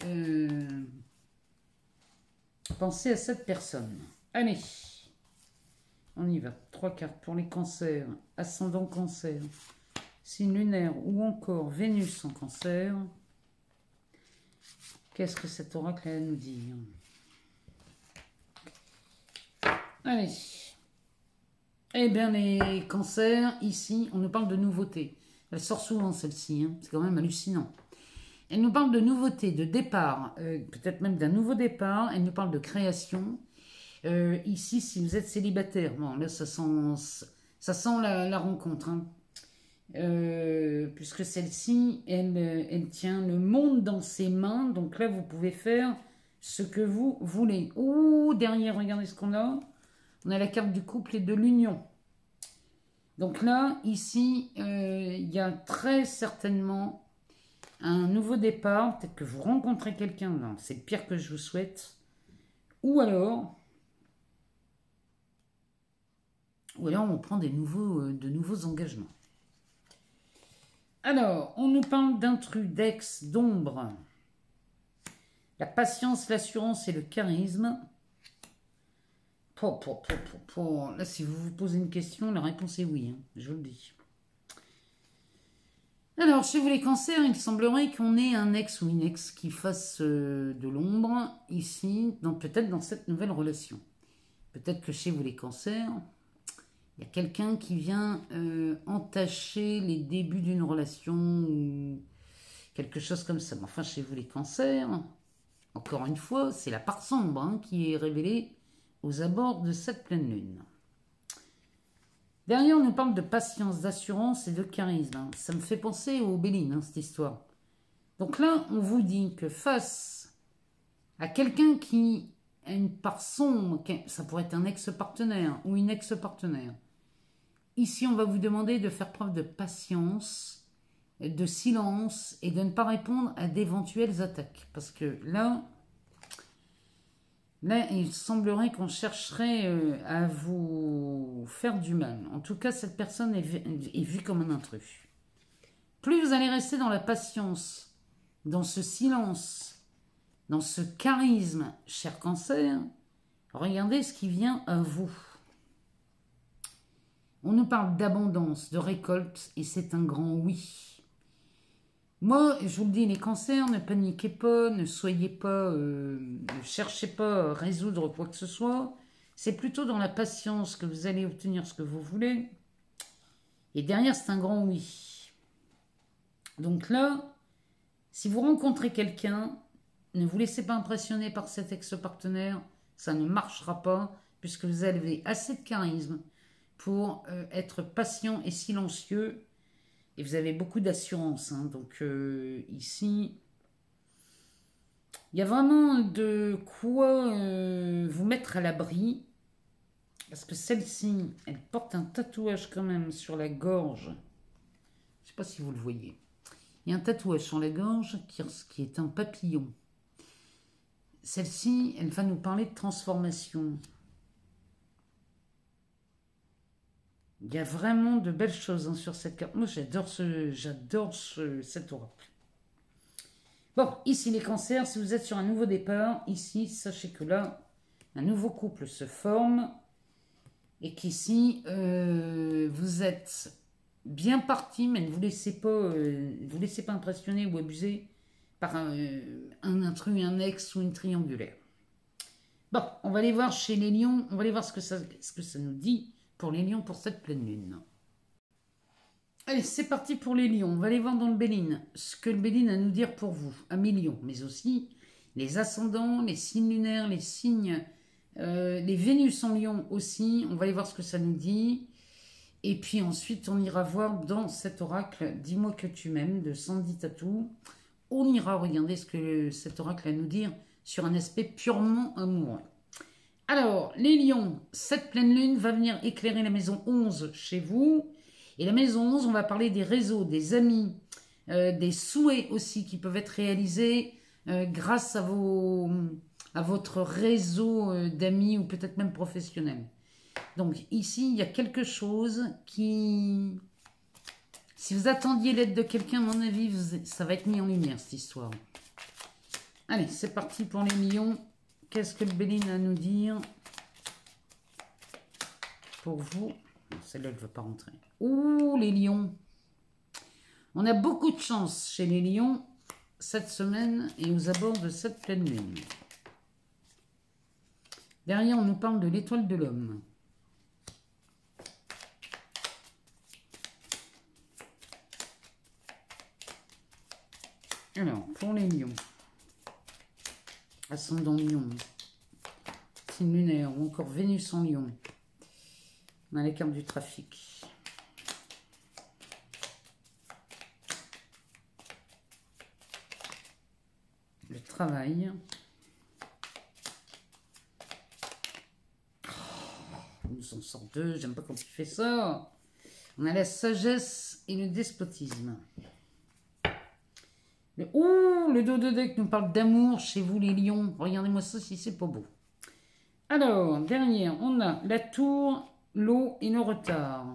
penser à cette personne. Allez, on y va. 3 cartes pour les cancers, ascendant cancer, signe lunaire ou encore Vénus en cancer. Qu'est-ce que cet oracle a à nous dire? Allez. Eh bien, les cancers, ici, on nous parle de nouveautés. Elle sort souvent, celle-ci. Hein. C'est quand même hallucinant. Elle nous parle de nouveautés, de départ, peut-être même d'un nouveau départ. Elle nous parle de création. Ici, si vous êtes célibataire, bon, là, ça sent la rencontre. Hein. Puisque celle-ci, elle tient le monde dans ses mains. Donc là, vous pouvez faire ce que vous voulez. Ouh, derrière, regardez ce qu'on a. On a la carte du couple et de l'union. Donc là, ici, il y a très certainement un nouveau départ. Peut-être que vous rencontrez quelqu'un. Non, c'est le pire que je vous souhaite. Ou alors on prend de nouveaux engagements. Alors, on nous parle d'intrus, d'ex, d'ombre. La patience, l'assurance et le charisme. Là, si vous vous posez une question, la réponse est oui, hein, je vous le dis. Alors, chez vous les cancers, il semblerait qu'on ait un ex ou une ex qui fasse de l'ombre, ici, peut-être dans cette nouvelle relation. Peut-être que chez vous les cancers, il y a quelqu'un qui vient entacher les débuts d'une relation ou quelque chose comme ça. Mais enfin, chez vous les cancers, encore une fois, c'est la part sombre hein, qui est révélée aux abords de cette pleine lune. Derrière, on nous parle de patience, d'assurance et de charisme. Hein. Ça me fait penser aux Béline, hein, cette histoire. Donc là, on vous dit que face à quelqu'un qui a une part sombre, ça pourrait être un ex-partenaire ou une ex-partenaire, ici, on va vous demander de faire preuve de patience, de silence et de ne pas répondre à d'éventuelles attaques. Parce que là, il semblerait qu'on chercherait à vous faire du mal. En tout cas, cette personne est vue comme un intrus. Plus vous allez rester dans la patience, dans ce silence, dans ce charisme, cher cancer, regardez ce qui vient à vous. On nous parle d'abondance, de récolte, et c'est un grand oui. Moi, je vous le dis, les cancers, ne paniquez pas, ne soyez pas, ne cherchez pas à résoudre quoi que ce soit. C'est plutôt dans la patience que vous allez obtenir ce que vous voulez. Et derrière, c'est un grand oui. Donc là, si vous rencontrez quelqu'un, ne vous laissez pas impressionner par cet ex-partenaire. Ça ne marchera pas, puisque vous avez assez de charisme pour être patient et silencieux. Et vous avez beaucoup d'assurance. Hein. Donc ici, il y a vraiment de quoi vous mettre à l'abri. Parce que celle-ci, elle porte un tatouage quand même sur la gorge. Je ne sais pas si vous le voyez. Il y a un tatouage sur la gorge qui est un papillon. Celle-ci, elle va nous parler de transformation. Il y a vraiment de belles choses hein, sur cette carte. Moi, j'adore cet oracle. Bon, ici les cancers, si vous êtes sur un nouveau départ, ici, sachez que là, un nouveau couple se forme et qu'ici, vous êtes bien parti, mais ne vous laissez pas impressionner ou abuser par un intrus, un ex ou une triangulaire. Bon, on va aller voir chez les lions, on va aller voir ce que ça nous dit pour les lions pour cette pleine lune. Allez, c'est parti pour les lions. On va aller voir dans le Béline ce que le Béline a à nous dire pour vous, amis lions, mais aussi les ascendants, les signes lunaires, les signes, les Vénus en lion aussi. On va aller voir ce que ça nous dit. Et puis ensuite, on ira voir dans cet oracle « Dis-moi que tu m'aimes » de Sandy Tatou. On ira regarder ce que cet oracle a à nous dire sur un aspect purement amoureux. Alors, les lions, cette pleine lune va venir éclairer la maison 11 chez vous. Et la maison 11, on va parler des réseaux, des amis, des souhaits aussi qui peuvent être réalisés grâce à à votre réseau d'amis ou peut-être même professionnel. Donc ici, il y a quelque chose qui... Si vous attendiez l'aide de quelqu'un, à mon avis, ça va être mis en lumière, cette histoire. Allez, c'est parti pour les lions. Qu'est-ce que le Béline a à nous dire pour vous? Celle-là, elle ne veut pas rentrer. Ouh, les lions. On a beaucoup de chance chez les lions cette semaine et aux abords de cette pleine lune. Derrière, on nous parle de l'étoile de l'homme. Alors, pour les lions, ascendant lion, signe lunaire ou encore Vénus en lion, on a les cartes du trafic. Le travail. On nous en sort deux, j'aime pas quand tu fais ça. On a la sagesse et le despotisme. Le dos de deck nous parle d'amour chez vous les lions. Regardez-moi ça si c'est pas beau. Alors, derrière, on a la tour, l'eau et le retard.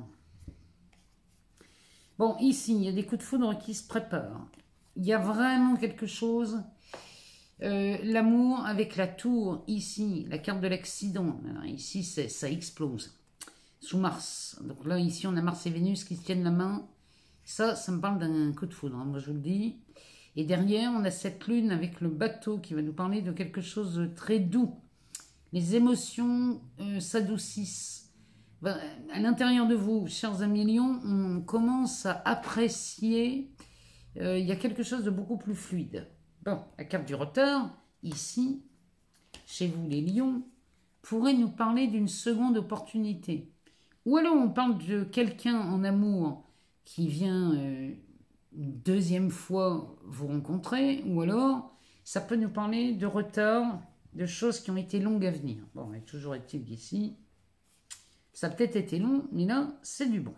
Bon, ici, il y a des coups de foudre qui se préparent. Il y a vraiment quelque chose. L'amour avec la tour, ici, la carte de l'accident. Ici, ça explose. Sous Mars. Donc là, ici, on a Mars et Vénus qui se tiennent la main. Ça me parle d'un coup de foudre, hein, moi je vous le dis. Et derrière, on a cette lune avec le bateau qui va nous parler de quelque chose de très doux. Les émotions s'adoucissent. À l'intérieur de vous, chers amis lions, on commence à apprécier. Il y a quelque chose de beaucoup plus fluide. Bon, la carte du retard, ici, chez vous les lions, pourrait nous parler d'une seconde opportunité. Ou alors on parle de quelqu'un en amour qui vient une deuxième fois vous rencontrer, ou alors ça peut nous parler de retard, de choses qui ont été longues à venir. Bon, il toujours est-il qu'ici, ça a peut-être été long, mais là, c'est du bon.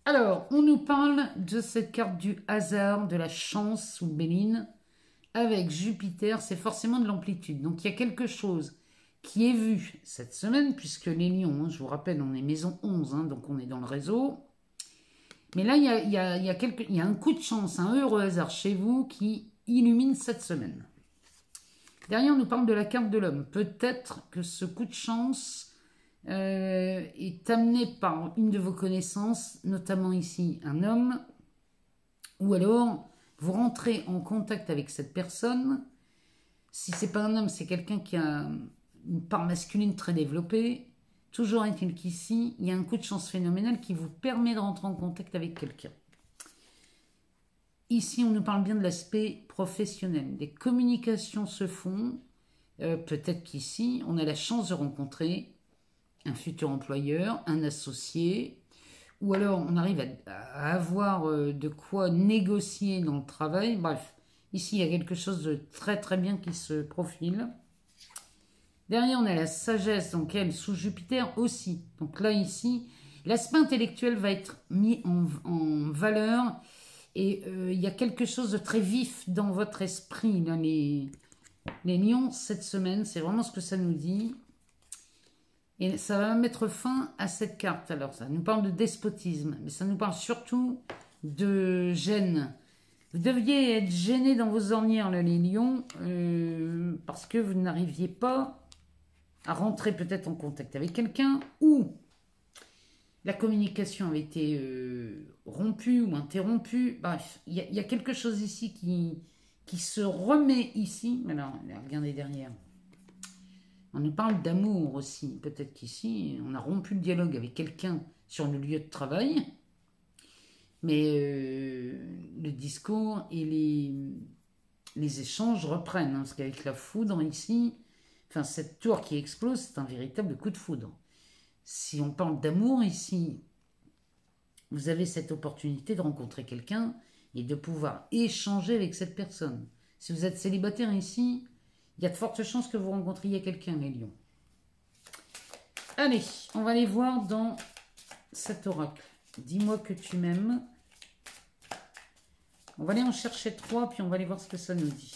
Alors, on nous parle de cette carte du hasard, de la chance ou Béline, avec Jupiter, c'est forcément de l'amplitude. Donc, il y a quelque chose qui est vu cette semaine, puisque les lions, hein, je vous rappelle, on est maison 11, hein, donc on est dans le réseau. Mais là, il y a un coup de chance, un heureux hasard chez vous qui illumine cette semaine. Derrière, on nous parle de la carte de l'homme. Peut-être que ce coup de chance est amené par une de vos connaissances, notamment ici un homme, ou alors vous rentrez en contact avec cette personne. Si c'est pas un homme, c'est quelqu'un qui a une part masculine très développée. Toujours est-il qu'ici, il y a un coup de chance phénoménal qui vous permet de rentrer en contact avec quelqu'un. Ici, on nous parle bien de l'aspect professionnel. Des communications se font. Peut-être qu'ici, on a la chance de rencontrer un futur employeur, un associé, ou alors on arrive à avoir de quoi négocier dans le travail. Bref, ici, il y a quelque chose de très très bien qui se profile. Derrière, on a la sagesse, donc elle, sous Jupiter aussi. Donc là, ici, l'aspect intellectuel va être mis en valeur. Et il y a quelque chose de très vif dans votre esprit, là, les lions, cette semaine. C'est vraiment ce que ça nous dit. Et ça va mettre fin à cette carte. Alors, ça nous parle de despotisme, mais ça nous parle surtout de gêne. Vous deviez être gêné dans vos ornières, là, les lions, parce que vous n'arriviez pas à rentrer peut-être en contact avec quelqu'un, ou la communication avait été rompue ou interrompue. Bref, il y a quelque chose ici qui se remet ici. Alors, regardez derrière. On nous parle d'amour aussi. Peut-être qu'ici, on a rompu le dialogue avec quelqu'un sur le lieu de travail. Mais le discours et les échanges reprennent. Hein, parce qu'avec la foudre ici, enfin, cette tour qui explose, c'est un véritable coup de foudre. Si on parle d'amour ici, vous avez cette opportunité de rencontrer quelqu'un et de pouvoir échanger avec cette personne. Si vous êtes célibataire ici, il y a de fortes chances que vous rencontriez quelqu'un, les lions. Allez, on va aller voir dans cet oracle. Dis-moi que tu m'aimes. On va aller en chercher 3, puis on va aller voir ce que ça nous dit.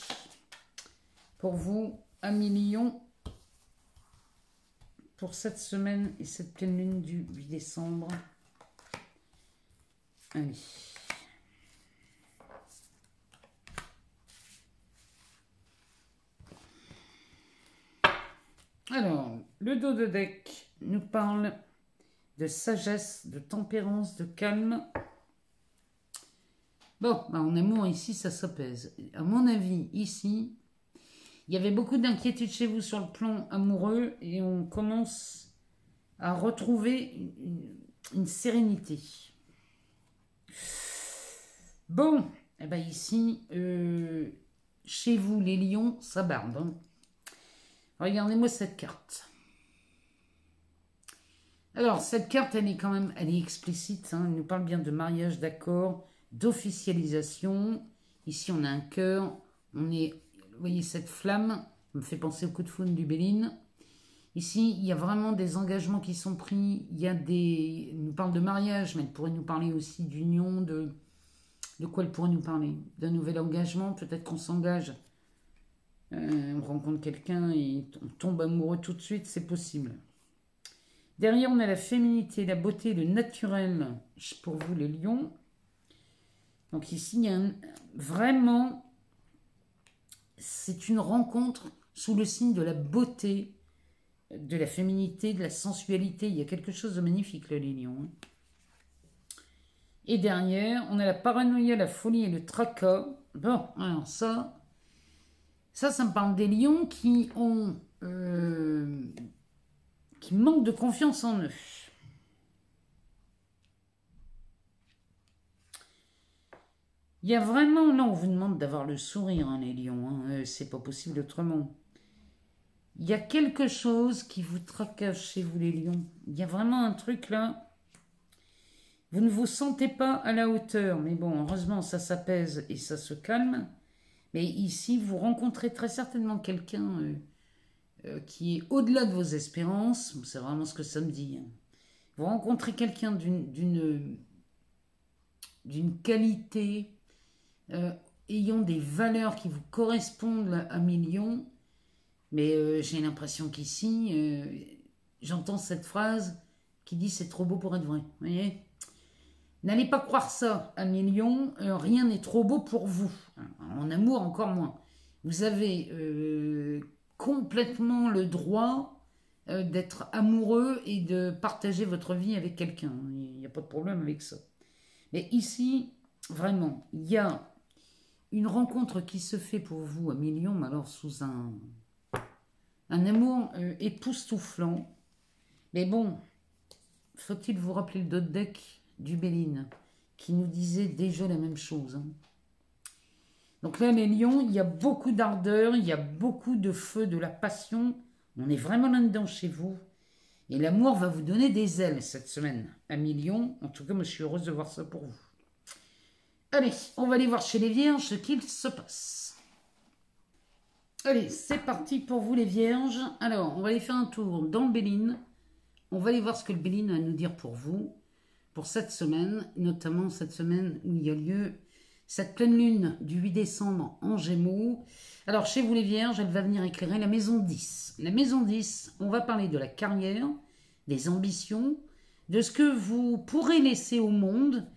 Pour vous, à million pour cette semaine et cette pleine lune du 8 décembre. Allez. Alors, le dos de deck nous parle de sagesse, de tempérance, de calme. Bon, bah en amour, ici, ça s'apaise. À mon avis, ici, il y avait beaucoup d'inquiétude chez vous sur le plan amoureux et on commence à retrouver une sérénité. Bon, eh ben ici, chez vous, les lions, ça barbe. Hein. Regardez-moi cette carte. Alors, cette carte, elle est quand même, elle est explicite. Hein, elle nous parle bien de mariage, d'accord, d'officialisation. Ici, on a un cœur. On est, vous voyez, cette flamme me fait penser au coup de foudre du Béline. Ici, il y a vraiment des engagements qui sont pris. Il y a des, elle nous parle de mariage, mais elle pourrait nous parler aussi d'union, de quoi elle pourrait nous parler? D'un nouvel engagement, peut-être qu'on s'engage. On rencontre quelqu'un et on tombe amoureux tout de suite, c'est possible. Derrière, on a la féminité, la beauté, le naturel pour vous, les lions. Donc ici, il y a vraiment, c'est une rencontre sous le signe de la beauté, de la féminité, de la sensualité. Il y a quelque chose de magnifique, là, les lions. Et derrière, on a la paranoïa, la folie et le tracas. Bon, alors ça me parle des lions qui ont... qui manquent de confiance en eux. Il y a vraiment... Là, on vous demande d'avoir le sourire, hein, les lions. Hein, c'est pas possible autrement. Il y a quelque chose qui vous tracasse chez vous, les lions. Il y a vraiment un truc, là... Vous ne vous sentez pas à la hauteur, mais bon, heureusement, ça s'apaise et ça se calme. Mais ici, vous rencontrez très certainement quelqu'un qui est au-delà de vos espérances. C'est vraiment ce que ça me dit. Hein. Vous rencontrez quelqu'un d'une qualité, ayant des valeurs qui vous correspondent à millions. Mais j'ai l'impression qu'ici, j'entends cette phrase qui dit « c'est trop beau pour être vrai ». Vous voyez ? N'allez pas croire ça à millions, rien n'est trop beau pour vous. En amour, encore moins. Vous avez complètement le droit d'être amoureux et de partager votre vie avec quelqu'un. Il n'y a pas de problème avec ça. Mais ici, vraiment, il y a une rencontre qui se fait pour vous à millions, mais alors sous un amour époustouflant. Mais bon, faut-il vous rappeler le dos de deck du Béline, qui nous disait déjà la même chose. Hein. Donc là, les lions, il y a beaucoup d'ardeur, il y a beaucoup de feu, de la passion. On est vraiment là-dedans chez vous. Et l'amour va vous donner des ailes cette semaine. À millions, en tout cas, moi, je suis heureuse de voir ça pour vous. Allez, on va aller voir chez les vierges ce qu'il se passe. Allez, c'est parti pour vous les vierges. Alors, on va aller faire un tour dans le Béline. On va aller voir ce que le Béline a à nous dire pour vous. Pour cette semaine, notamment cette semaine où il y a lieu cette pleine lune du 8 décembre en Gémeaux. Alors, chez vous les Vierges, elle va venir éclairer la maison 10. La maison 10, on va parler de la carrière, des ambitions, de ce que vous pourrez laisser au monde.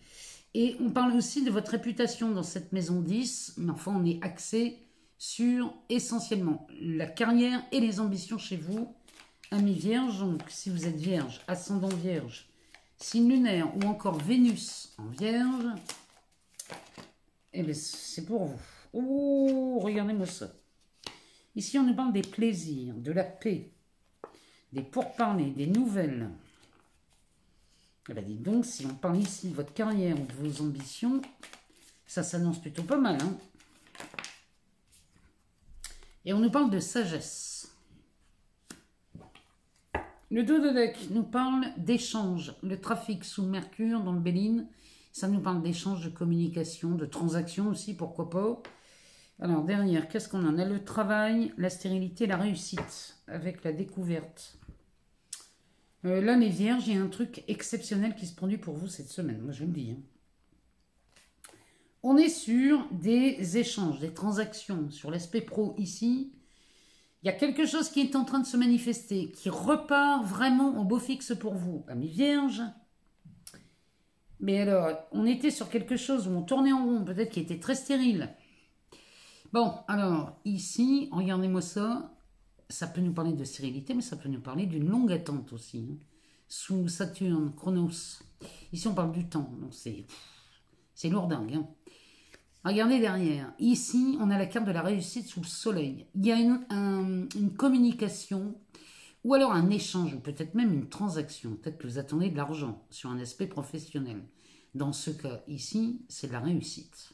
Et on parle aussi de votre réputation dans cette maison 10. Mais enfin, on est axé sur essentiellement la carrière et les ambitions chez vous, amis Vierges. Donc, si vous êtes Vierge, ascendant Vierge, signe lunaire ou encore Vénus en Vierge, eh bien, c'est pour vous. Oh, regardez-moi ça. Ici, on nous parle des plaisirs, de la paix, des pourparlers, des nouvelles. Eh bien, dites donc, si on parle ici de votre carrière ou de vos ambitions, ça s'annonce plutôt pas mal. Hein. Et on nous parle de sagesse. Le dos de deck nous parle d'échanges. Le trafic sous Mercure dans le Béline, ça nous parle d'échanges, de communication, de transactions aussi, pourquoi pas. Alors derrière, qu'est-ce qu'on en a? Le travail, la stérilité, la réussite, avec la découverte. Là, les vierges, il y a un truc exceptionnel qui se produit pour vous cette semaine, moi je vous le dis. Hein. On est sur des échanges, des transactions. Sur l'aspect pro ici, Il y a quelque chose qui est en train de se manifester, qui repart vraiment au beau fixe pour vous, amis vierges. Mais alors, on était sur quelque chose où on tournait en rond, peut-être qui était très stérile. Bon, alors, ici, regardez-moi ça. Ça peut nous parler de stérilité, mais ça peut nous parler d'une longue attente aussi. Hein. Sous Saturne, Chronos. Ici, on parle du temps. Donc, c'est lourdingue. Hein. Regardez derrière. Ici, on a la carte de la réussite sous le soleil. Il y a une communication ou alors un échange, ou peut-être même une transaction. Peut-être que vous attendez de l'argent sur un aspect professionnel. Dans ce cas, ici, c'est de la réussite.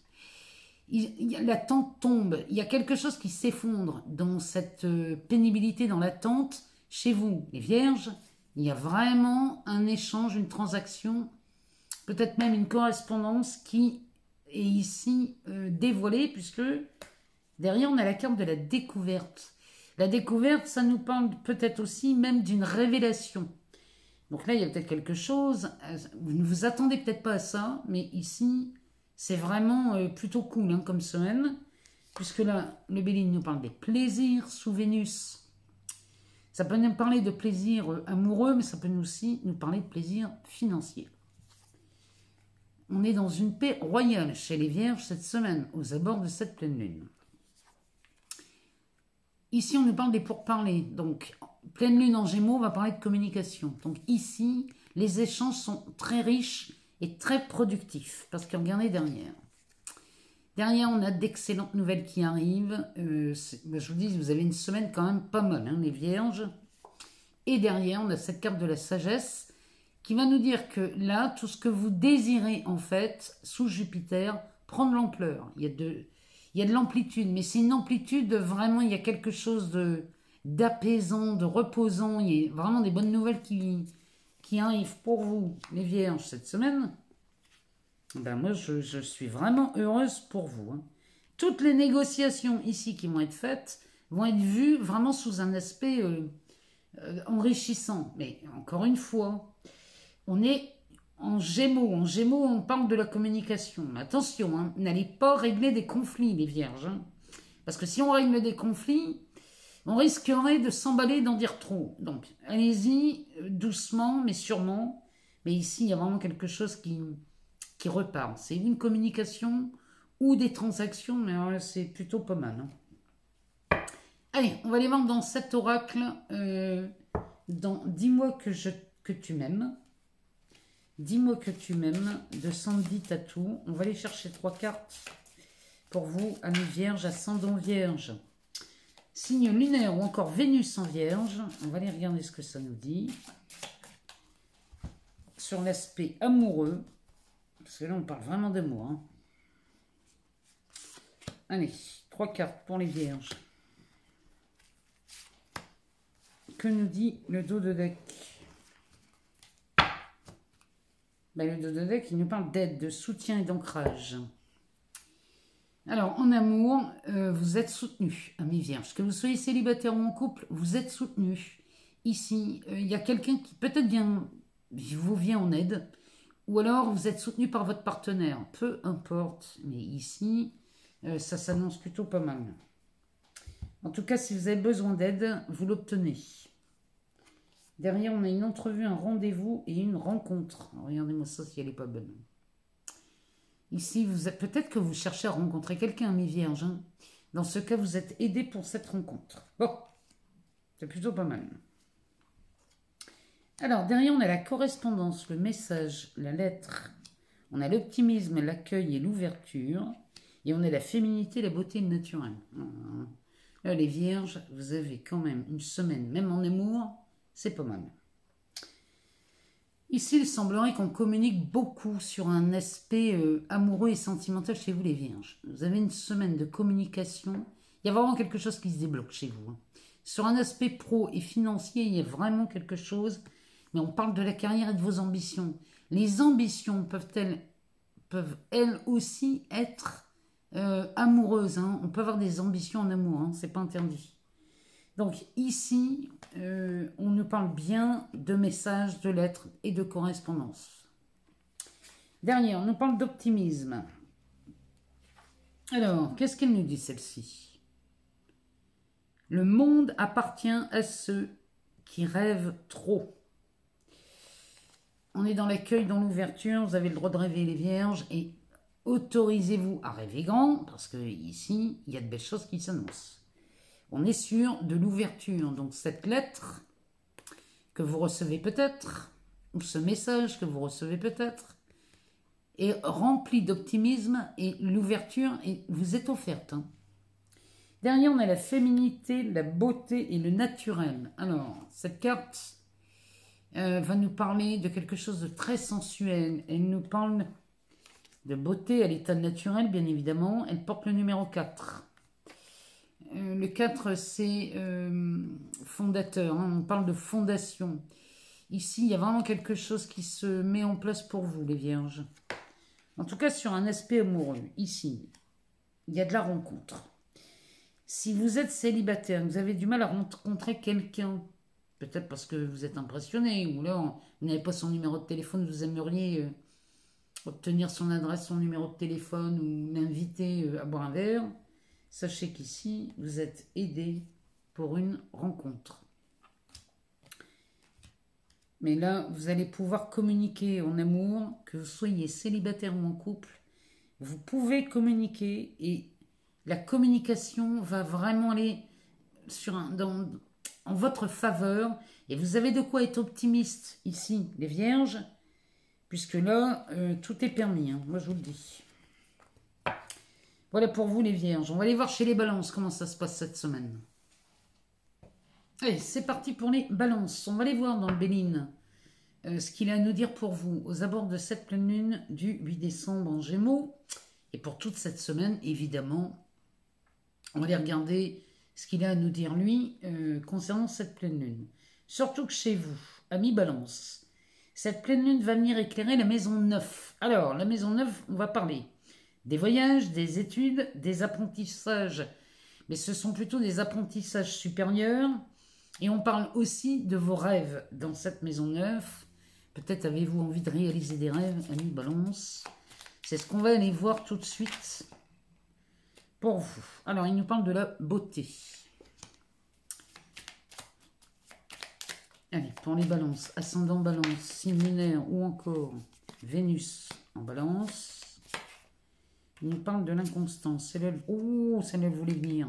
L'attente tombe. Il y a quelque chose qui s'effondre dans cette pénibilité, dans l'attente. Chez vous, les vierges, il y a vraiment un échange, une transaction, peut-être même une correspondance qui est ici dévoilée, puisque derrière, on a la carte de la découverte. La découverte, ça nous parle peut-être aussi même d'une révélation. Donc là, il y a peut-être quelque chose, vous ne vous attendez peut-être pas à ça, mais ici, c'est vraiment plutôt cool hein, comme semaine, puisque là, le Béline nous parle des plaisirs sous Vénus. Ça peut nous parler de plaisir amoureux, mais ça peut aussi nous parler de plaisir financier. On est dans une paix royale chez les Vierges cette semaine, aux abords de cette pleine lune. Ici, on nous parle des pourparlers. Donc, pleine lune en Gémeaux, on va parler de communication. Donc ici, les échanges sont très riches et très productifs. Parce que regardez derrière. Derrière, on a d'excellentes nouvelles qui arrivent. Je vous dis, vous avez une semaine quand même pas mal, hein, les Vierges. Et derrière, on a cette carte de la sagesse qui va nous dire que là, tout ce que vous désirez, en fait, sous Jupiter, prend de l'ampleur. Il y a de l'amplitude, mais c'est une amplitude vraiment, il y a quelque chose d'apaisant, de reposant. Il y a vraiment des bonnes nouvelles qui arrivent pour vous, les Vierges, cette semaine. Ben moi, je suis vraiment heureuse pour vous. Hein. Toutes les négociations ici qui vont être faites vont être vues vraiment sous un aspect enrichissant. Mais encore une fois, on est en Gémeaux. En Gémeaux, on parle de la communication. Mais attention, hein, n'allez pas régler des conflits, les Vierges. Hein. Parce que si on règle des conflits, on risquerait de s'emballer, d'en dire trop. Donc, allez-y doucement, mais sûrement. Mais ici, il y a vraiment quelque chose qui repart. C'est une communication ou des transactions, mais c'est plutôt pas mal. Hein. Allez, on va aller voir dans cet oracle, dans Dis-moi que tu m'aimes. Dis-moi que tu m'aimes, de Sandy Tatou. On va aller chercher 3 cartes pour vous, amis vierges, ascendant vierge. Signe lunaire ou encore Vénus en vierge. On va aller regarder ce que ça nous dit. Sur l'aspect amoureux. Parce que là, on parle vraiment d'amour. Hein. Allez, 3 cartes pour les vierges. Que nous dit le dos de deck? Ben, le dos de deck, il nous parle d'aide, de soutien et d'ancrage. Alors, en amour, vous êtes soutenu, amis vierges. Que vous soyez célibataire ou en couple, vous êtes soutenu. Ici, il y a quelqu'un qui peut-être vous vient en aide. Ou alors, vous êtes soutenu par votre partenaire. Peu importe. Mais ici, ça s'annonce plutôt pas mal. En tout cas, si vous avez besoin d'aide, vous l'obtenez. Derrière, on a une entrevue, un rendez-vous et une rencontre. Regardez-moi ça si elle n'est pas bonne. Ici, peut-être que vous cherchez à rencontrer quelqu'un, mes vierges. Hein. Dans ce cas, vous êtes aidé pour cette rencontre. Bon, c'est plutôt pas mal. Alors, derrière, on a la correspondance, le message, la lettre. On a l'optimisme, l'accueil et l'ouverture. Et on a la féminité, la beauté naturelle. Là, les vierges, vous avez quand même une semaine, même en amour, c'est pas mal. Ici, il semblerait qu'on communique beaucoup sur un aspect amoureux et sentimental chez vous, les vierges. Vous avez une semaine de communication. Il y a vraiment quelque chose qui se débloque chez vous. Hein. Sur un aspect pro et financier, il y a vraiment quelque chose. Mais on parle de la carrière et de vos ambitions. Les ambitions peuvent elles aussi être amoureuses. Hein. On peut avoir des ambitions en amour. Hein. C'est pas interdit. Donc ici, on nous parle bien de messages, de lettres et de correspondances. Derrière, on nous parle d'optimisme. Alors, qu'est-ce qu'elle nous dit celle-ci? Le monde appartient à ceux qui rêvent trop. On est dans l'accueil, dans l'ouverture. Vous avez le droit de rêver, les vierges. Et autorisez-vous à rêver grand, parce que ici, il y a de belles choses qui s'annoncent. On est sur de l'ouverture. Donc cette lettre que vous recevez peut-être, ou ce message que vous recevez peut-être, est rempli d'optimisme et l'ouverture vous est offerte. Derrière, on a la féminité, la beauté et le naturel. Alors, cette carte va nous parler de quelque chose de très sensuel. Elle nous parle de beauté à l'état naturel, bien évidemment. Elle porte le numéro 4. Le 4, c'est fondateur. Hein, on parle de fondation. Ici, il y a vraiment quelque chose qui se met en place pour vous, les vierges. En tout cas, sur un aspect amoureux. Ici, il y a de la rencontre. Si vous êtes célibataire, vous avez du mal à rencontrer quelqu'un, peut-être parce que vous êtes impressionné, ou là, vous n'avez pas son numéro de téléphone, vous aimeriez obtenir son adresse, son numéro de téléphone, ou l'inviter à boire un verre, sachez qu'ici, vous êtes aidé pour une rencontre. Mais là, vous allez pouvoir communiquer en amour, que vous soyez célibataire ou en couple, vous pouvez communiquer et la communication va vraiment aller en votre faveur. Et vous avez de quoi être optimiste ici, les vierges, puisque là, tout est permis, hein, moi je vous le dis. Voilà pour vous les vierges. On va aller voir chez les balances comment ça se passe cette semaine. Allez, c'est parti pour les balances. On va aller voir dans le Béline ce qu'il a à nous dire pour vous aux abords de cette pleine lune du 8 décembre en Gémeaux. Et pour toute cette semaine, évidemment, on va aller regarder ce qu'il a à nous dire, lui, concernant cette pleine lune. Surtout que chez vous, amis Balance, cette pleine lune va venir éclairer la maison 9. Alors, la maison 9, on va parler des voyages, des études, des apprentissages. Mais ce sont plutôt des apprentissages supérieurs. Et on parle aussi de vos rêves dans cette maison 9. Peut-être avez-vous envie de réaliser des rêves, amis Balance. C'est ce qu'on va aller voir tout de suite pour vous. Alors, il nous parle de la beauté. Allez, pour les balances, ascendant balance, signe lunaire ou encore Vénus en balance. Il nous parle de l'inconstance. Oh, celle-là voulait venir.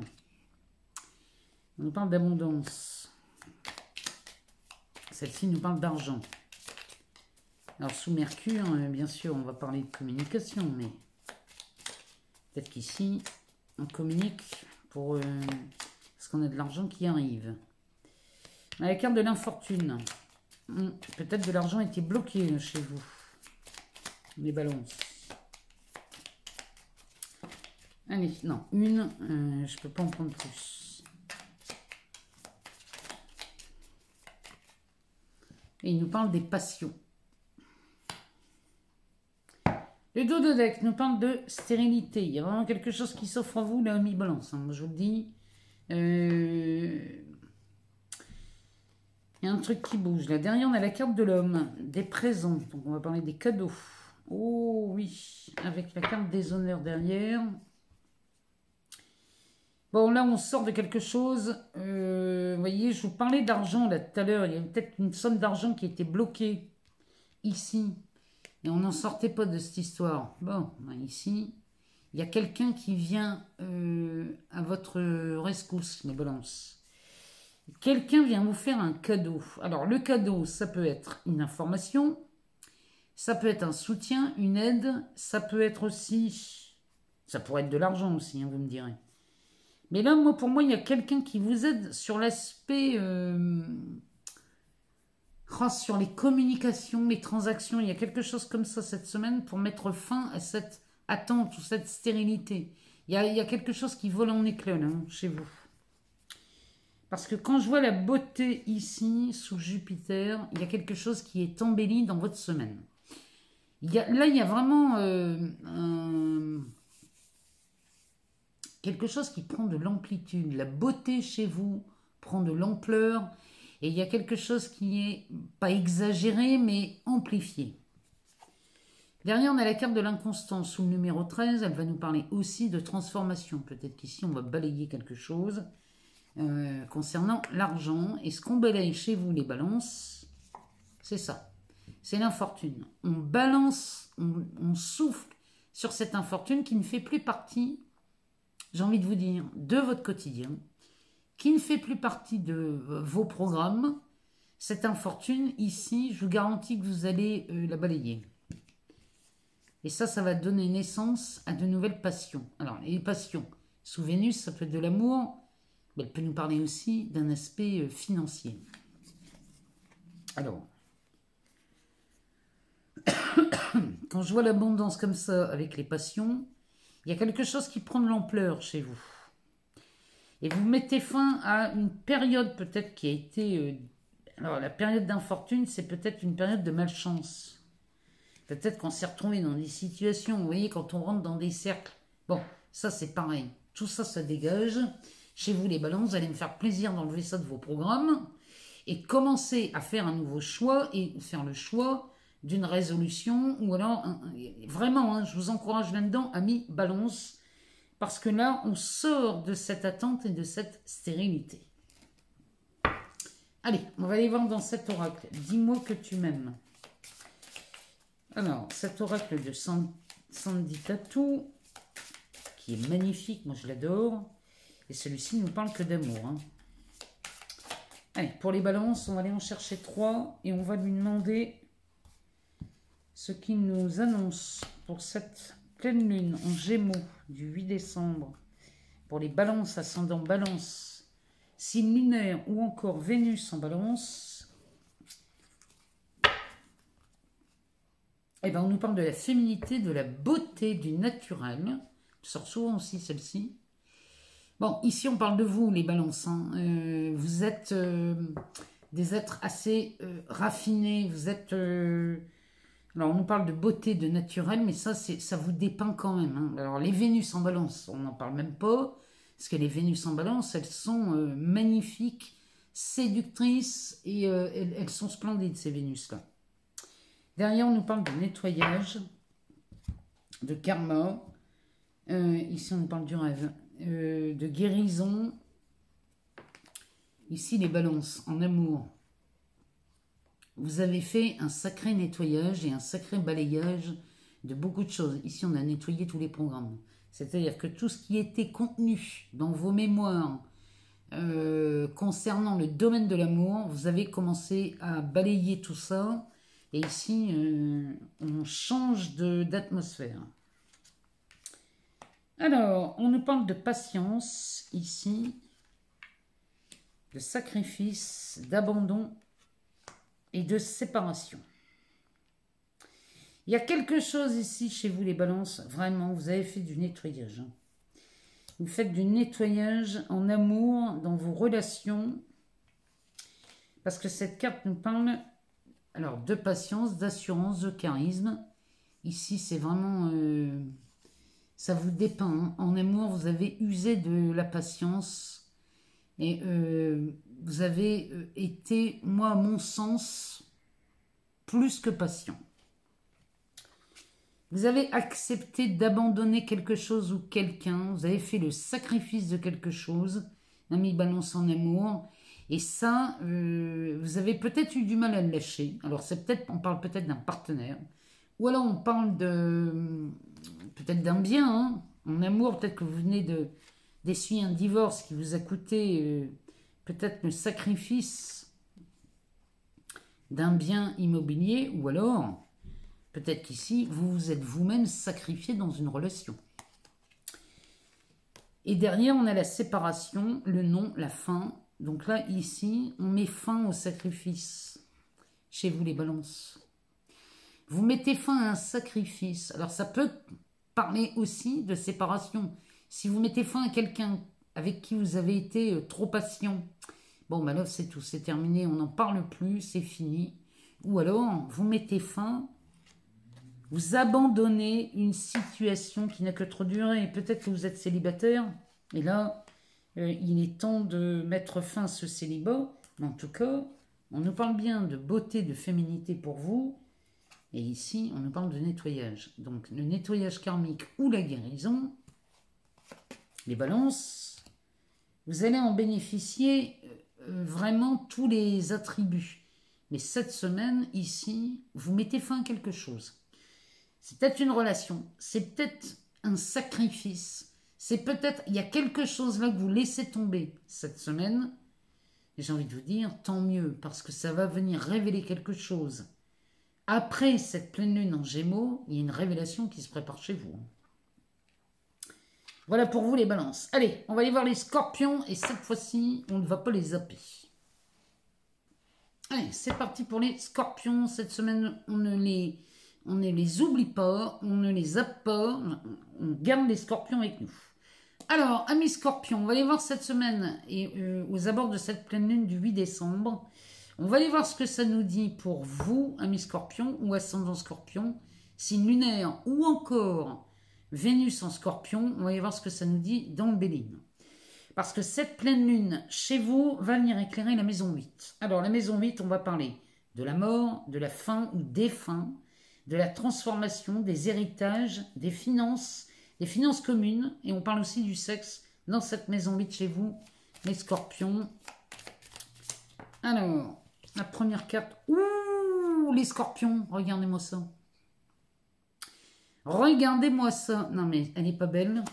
On nous parle d'abondance. Celle-ci nous parle d'argent. Alors, sous Mercure, bien sûr, on va parler de communication, mais peut-être qu'ici, on communique pour parce qu'on a de l'argent qui arrive. On a la carte de l'infortune. Peut-être de l'argent était bloqué chez vous. Les balances. Allez, non, une, je ne peux pas en prendre plus. Et il nous parle des passions. Le dos de deck nous parle de stérilité. Il y a vraiment quelque chose qui s'offre à vous, là, mi-balance. Hein. Moi, je vous le dis. Il y a un truc qui bouge. Là, derrière, on a la carte de l'homme. Des présents. Donc, on va parler des cadeaux. Oh, oui. Avec la carte des honneurs derrière. Bon, là, on sort de quelque chose. Vous voyez, je vous parlais d'argent, là, tout à l'heure. Il y avait peut-être une somme d'argent qui était bloquée ici. Et on n'en sortait pas de cette histoire. Bon, ici, il y a quelqu'un qui vient à votre rescousse, les balances. Quelqu'un vient vous faire un cadeau. Alors, le cadeau, ça peut être une information, ça peut être un soutien, une aide, ça peut être aussi... Ça pourrait être de l'argent aussi, hein, vous me direz. Mais là, pour moi, il y a quelqu'un qui vous aide sur l'aspect... sur les communications, les transactions, il y a quelque chose comme ça cette semaine pour mettre fin à cette attente ou cette stérilité. Il y a quelque chose qui vole en éclats là, chez vous. Parce que quand je vois la beauté ici, sous Jupiter, il y a quelque chose qui est embelli dans votre semaine. Là, il y a vraiment quelque chose qui prend de l'amplitude. La beauté chez vous prend de l'ampleur. Et il y a quelque chose qui est pas exagéré, mais amplifié. Derrière, on a la carte de l'inconstance sous le numéro 13. Elle va nous parler aussi de transformation. Peut-être qu'ici, on va balayer quelque chose. concernant l'argent. Et ce qu'on balaye chez vous, les balances, c'est ça. C'est l'infortune. On balance, on souffle sur cette infortune qui ne fait plus partie, j'ai envie de vous dire, de votre quotidien, qui ne fait plus partie de vos programmes. Cette infortune, ici, je vous garantis que vous allez la balayer. Et ça va donner naissance à de nouvelles passions. Alors, les passions, sous Vénus, ça peut être de l'amour, mais elle peut nous parler aussi d'un aspect financier. Alors, quand je vois l'abondance comme ça avec les passions, il y a quelque chose qui prend de l'ampleur chez vous. Et vous mettez fin à une période peut-être qui a été... alors la période d'infortune, c'est peut-être une période de malchance. Peut-être qu'on s'est retrouvé dans des situations, vous voyez, quand on rentre dans des cercles. Bon, ça c'est pareil. Tout ça, ça dégage. Chez vous les balances, vous allez me faire plaisir d'enlever ça de vos programmes et commencer à faire un nouveau choix et faire le choix d'une résolution, ou alors, vraiment, hein, je vous encourage là-dedans, amis balance, parce que là, on sort de cette attente et de cette stérilité. Allez, on va aller voir dans cet oracle. Dis-moi que tu m'aimes. Alors, cet oracle de Sandy Tattoo, qui est magnifique, moi je l'adore, et celui-ci ne nous parle que d'amour. Hein. Allez, pour les balances, on va aller en chercher 3, et on va lui demander ce qu'il nous annonce pour cette pleine lune en Gémeaux du 8 décembre, pour les balances, ascendant balance, signe lunaire ou encore Vénus en balance. Eh bien, on nous parle de la féminité, de la beauté, du naturel. Je sors souvent aussi celle-ci. Bon, ici on parle de vous, les balances. Hein. Vous êtes des êtres assez raffinés, vous êtes... alors, on nous parle de beauté, de naturel, mais ça vous dépeint quand même. Hein. Alors, les Vénus en balance, on n'en parle même pas, parce que les Vénus en balance, elles sont magnifiques, séductrices, et elles sont splendides, ces Vénus-là. Derrière, on nous parle de nettoyage, de karma. Ici, on nous parle du rêve, de guérison. Ici, les balances en amour. Vous avez fait un sacré nettoyage et un sacré balayage de beaucoup de choses. Ici, on a nettoyé tous les programmes. C'est-à-dire que tout ce qui était contenu dans vos mémoires concernant le domaine de l'amour, vous avez commencé à balayer tout ça. Et ici, on change d'atmosphère. Alors, on nous parle de patience ici, de sacrifice, d'abandon et de séparation. Il y a quelque chose ici chez vous les balances, vraiment, vous avez fait du nettoyage. Hein. Vous faites du nettoyage en amour, dans vos relations, parce que cette carte nous parle alors de patience, d'assurance, de charisme. Ici, c'est vraiment... ça vous dépeint. Hein. En amour, vous avez usé de la patience et... vous avez été, moi, à mon sens, plus que patient. Vous avez accepté d'abandonner quelque chose ou quelqu'un. Vous avez fait le sacrifice de quelque chose. Ami balance en amour. Et ça, vous avez peut-être eu du mal à le lâcher. Alors, on parle peut-être d'un partenaire. Ou alors, on parle peut-être d'un bien. Hein. En amour, peut-être que vous venez d'essuyer un divorce qui vous a coûté... peut-être le sacrifice d'un bien immobilier, ou alors, peut-être qu'ici, vous vous êtes vous-même sacrifié dans une relation. Et derrière, on a la séparation, le non, la fin. Donc là, ici, on met fin au sacrifice. Chez vous, les balances. Vous mettez fin à un sacrifice. Alors, ça peut parler aussi de séparation. Si vous mettez fin à quelqu'un avec qui vous avez été trop patient, bon, ben là, c'est tout, c'est terminé, on n'en parle plus, c'est fini. Ou alors, vous mettez fin, vous abandonnez une situation qui n'a que trop duré. Peut-être que vous êtes célibataire, et là, il est temps de mettre fin à ce célibat. Mais en tout cas, on nous parle bien de beauté, de féminité pour vous, et ici, on nous parle de nettoyage. Donc, le nettoyage karmique ou la guérison, les balances... vous allez en bénéficier vraiment tous les attributs. Mais cette semaine, ici, vous mettez fin à quelque chose. C'est peut-être une relation, c'est peut-être un sacrifice, c'est peut-être, il y a quelque chose là que vous laissez tomber cette semaine. Et j'ai envie de vous dire, tant mieux, parce que ça va venir révéler quelque chose. Après cette pleine lune en Gémeaux, il y a une révélation qui se prépare chez vous. Voilà pour vous les balances. Allez, on va aller voir les scorpions, et cette fois-ci, on ne va pas les zapper. Allez, c'est parti pour les scorpions. Cette semaine, on ne les oublie pas, on ne les zappe pas, on garde les scorpions avec nous. Alors, amis scorpions, on va aller voir cette semaine, et aux abords de cette pleine lune du 8 décembre, on va aller voir ce que ça nous dit pour vous, amis scorpions, ou ascendant scorpion, signe lunaire, ou encore Vénus en scorpion, on va aller voir ce que ça nous dit dans le Béline. Parce que cette pleine lune, chez vous, va venir éclairer la maison 8. Alors, la maison 8, on va parler de la mort, de la fin ou des fins, de la transformation, des héritages, des finances communes, et on parle aussi du sexe dans cette maison 8 chez vous, les scorpions. Alors, la première carte, ouh, les scorpions, regardez-moi ça. Regardez-moi ça. Non mais, elle n'est pas belle.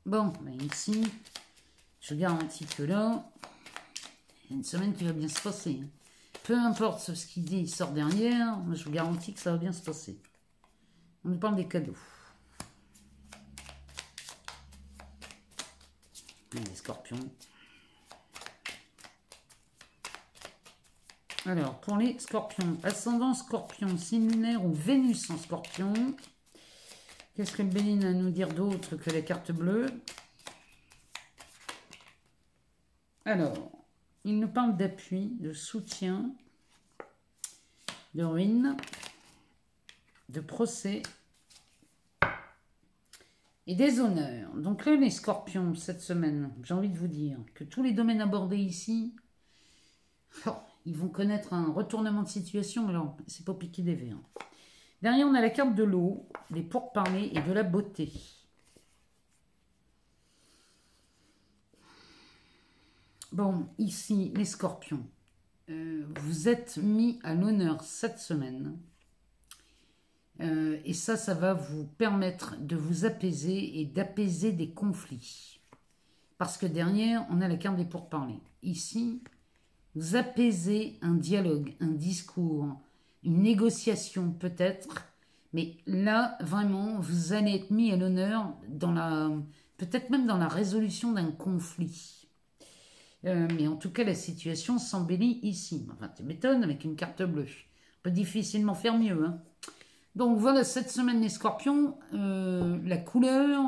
Bon, ben ici, je garantis que là, il y a une semaine qui va bien se passer. Peu importe ce qu'il dit, il sort derrière, mais je vous garantis que ça va bien se passer. On nous parle des cadeaux. Les scorpions. Alors, pour les scorpions, ascendant scorpion, signe lunaire ou Vénus en scorpion, qu'est-ce que le Béline a à nous dire d'autre que la carte bleue? Alors, il nous parle d'appui, de soutien, de ruine, de procès et des honneurs. Donc là, les scorpions, cette semaine, j'ai envie de vous dire que tous les domaines abordés ici, oh, ils vont connaître un retournement de situation, mais non, c'est pas piquer des verres. Derrière, on a la carte de l'eau, des pourparlers et de la beauté. Bon, ici, les scorpions, vous êtes mis à l'honneur cette semaine. Et ça va vous permettre de vous apaiser et d'apaiser des conflits. Parce que derrière, on a la carte des pourparlers. Ici, vous apaisez un dialogue, un discours, une négociation peut-être. Mais là, vraiment, vous allez être mis à l'honneur peut-être même dans la résolution d'un conflit. Mais en tout cas, la situation s'embellit ici. Enfin, tu m'étonnes, avec une carte bleue. On peut difficilement faire mieux. Hein. Donc voilà, cette semaine, les scorpions, la couleur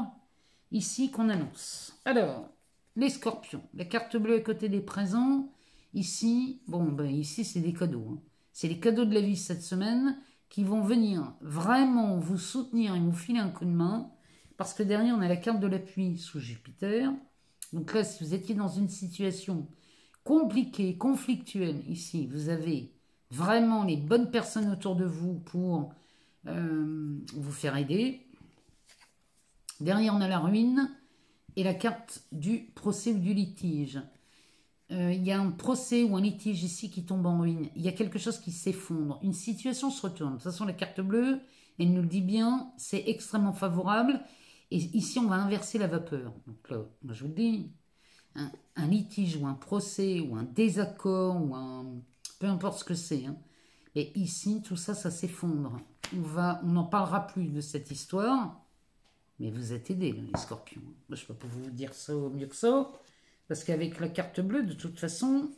ici qu'on annonce. Alors, les scorpions, la carte bleue à côté des présents. Ici, bon, ben ici, c'est des cadeaux. Hein. C'est les cadeaux de la vie cette semaine qui vont venir vraiment vous soutenir et vous filer un coup de main. Parce que derrière, on a la carte de l'appui sous Jupiter. Donc là, si vous étiez dans une situation compliquée, conflictuelle, ici, vous avez vraiment les bonnes personnes autour de vous pour vous faire aider. Derrière, on a la ruine et la carte du procès ou du litige. Il y a un procès ou un litige ici qui tombe en ruine. Il y a quelque chose qui s'effondre. Une situation se retourne. De toute façon, la carte bleue, elle nous le dit bien, c'est extrêmement favorable. Et ici, on va inverser la vapeur. Donc là, moi, je vous le dis, un litige ou un procès ou un désaccord ou un... peu importe ce que c'est. Hein. Et ici, tout ça, ça s'effondre. On n'en parlera plus de cette histoire. Mais vous êtes aidés, là, les scorpions. Moi, je ne peux pas vous dire ça mieux que ça. Parce qu'avec la carte bleue, de toute façon,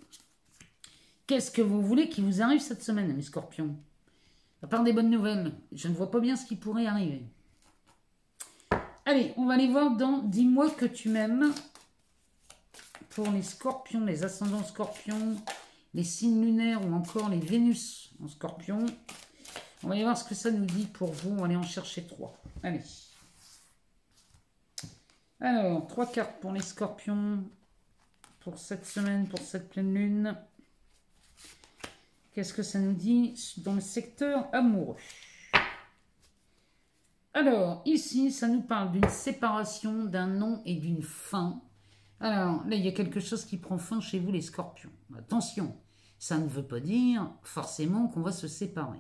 qu'est-ce que vous voulez qui vous arrive cette semaine, mes scorpions? À part des bonnes nouvelles, je ne vois pas bien ce qui pourrait arriver. Allez, on va aller voir dans Dis-moi que tu m'aimes. Pour les scorpions, les ascendants scorpions, les signes lunaires ou encore les Vénus en scorpion. On va aller voir ce que ça nous dit pour vous. On va aller en chercher 3. Allez. Alors, 3 cartes pour les scorpions. Pour cette semaine, pour cette pleine lune. Qu'est-ce que ça nous dit dans le secteur amoureux? Alors, ici, ça nous parle d'une séparation, d'un nom et d'une fin. Alors, là, il y a quelque chose qui prend fin chez vous, les scorpions. Attention, ça ne veut pas dire forcément qu'on va se séparer.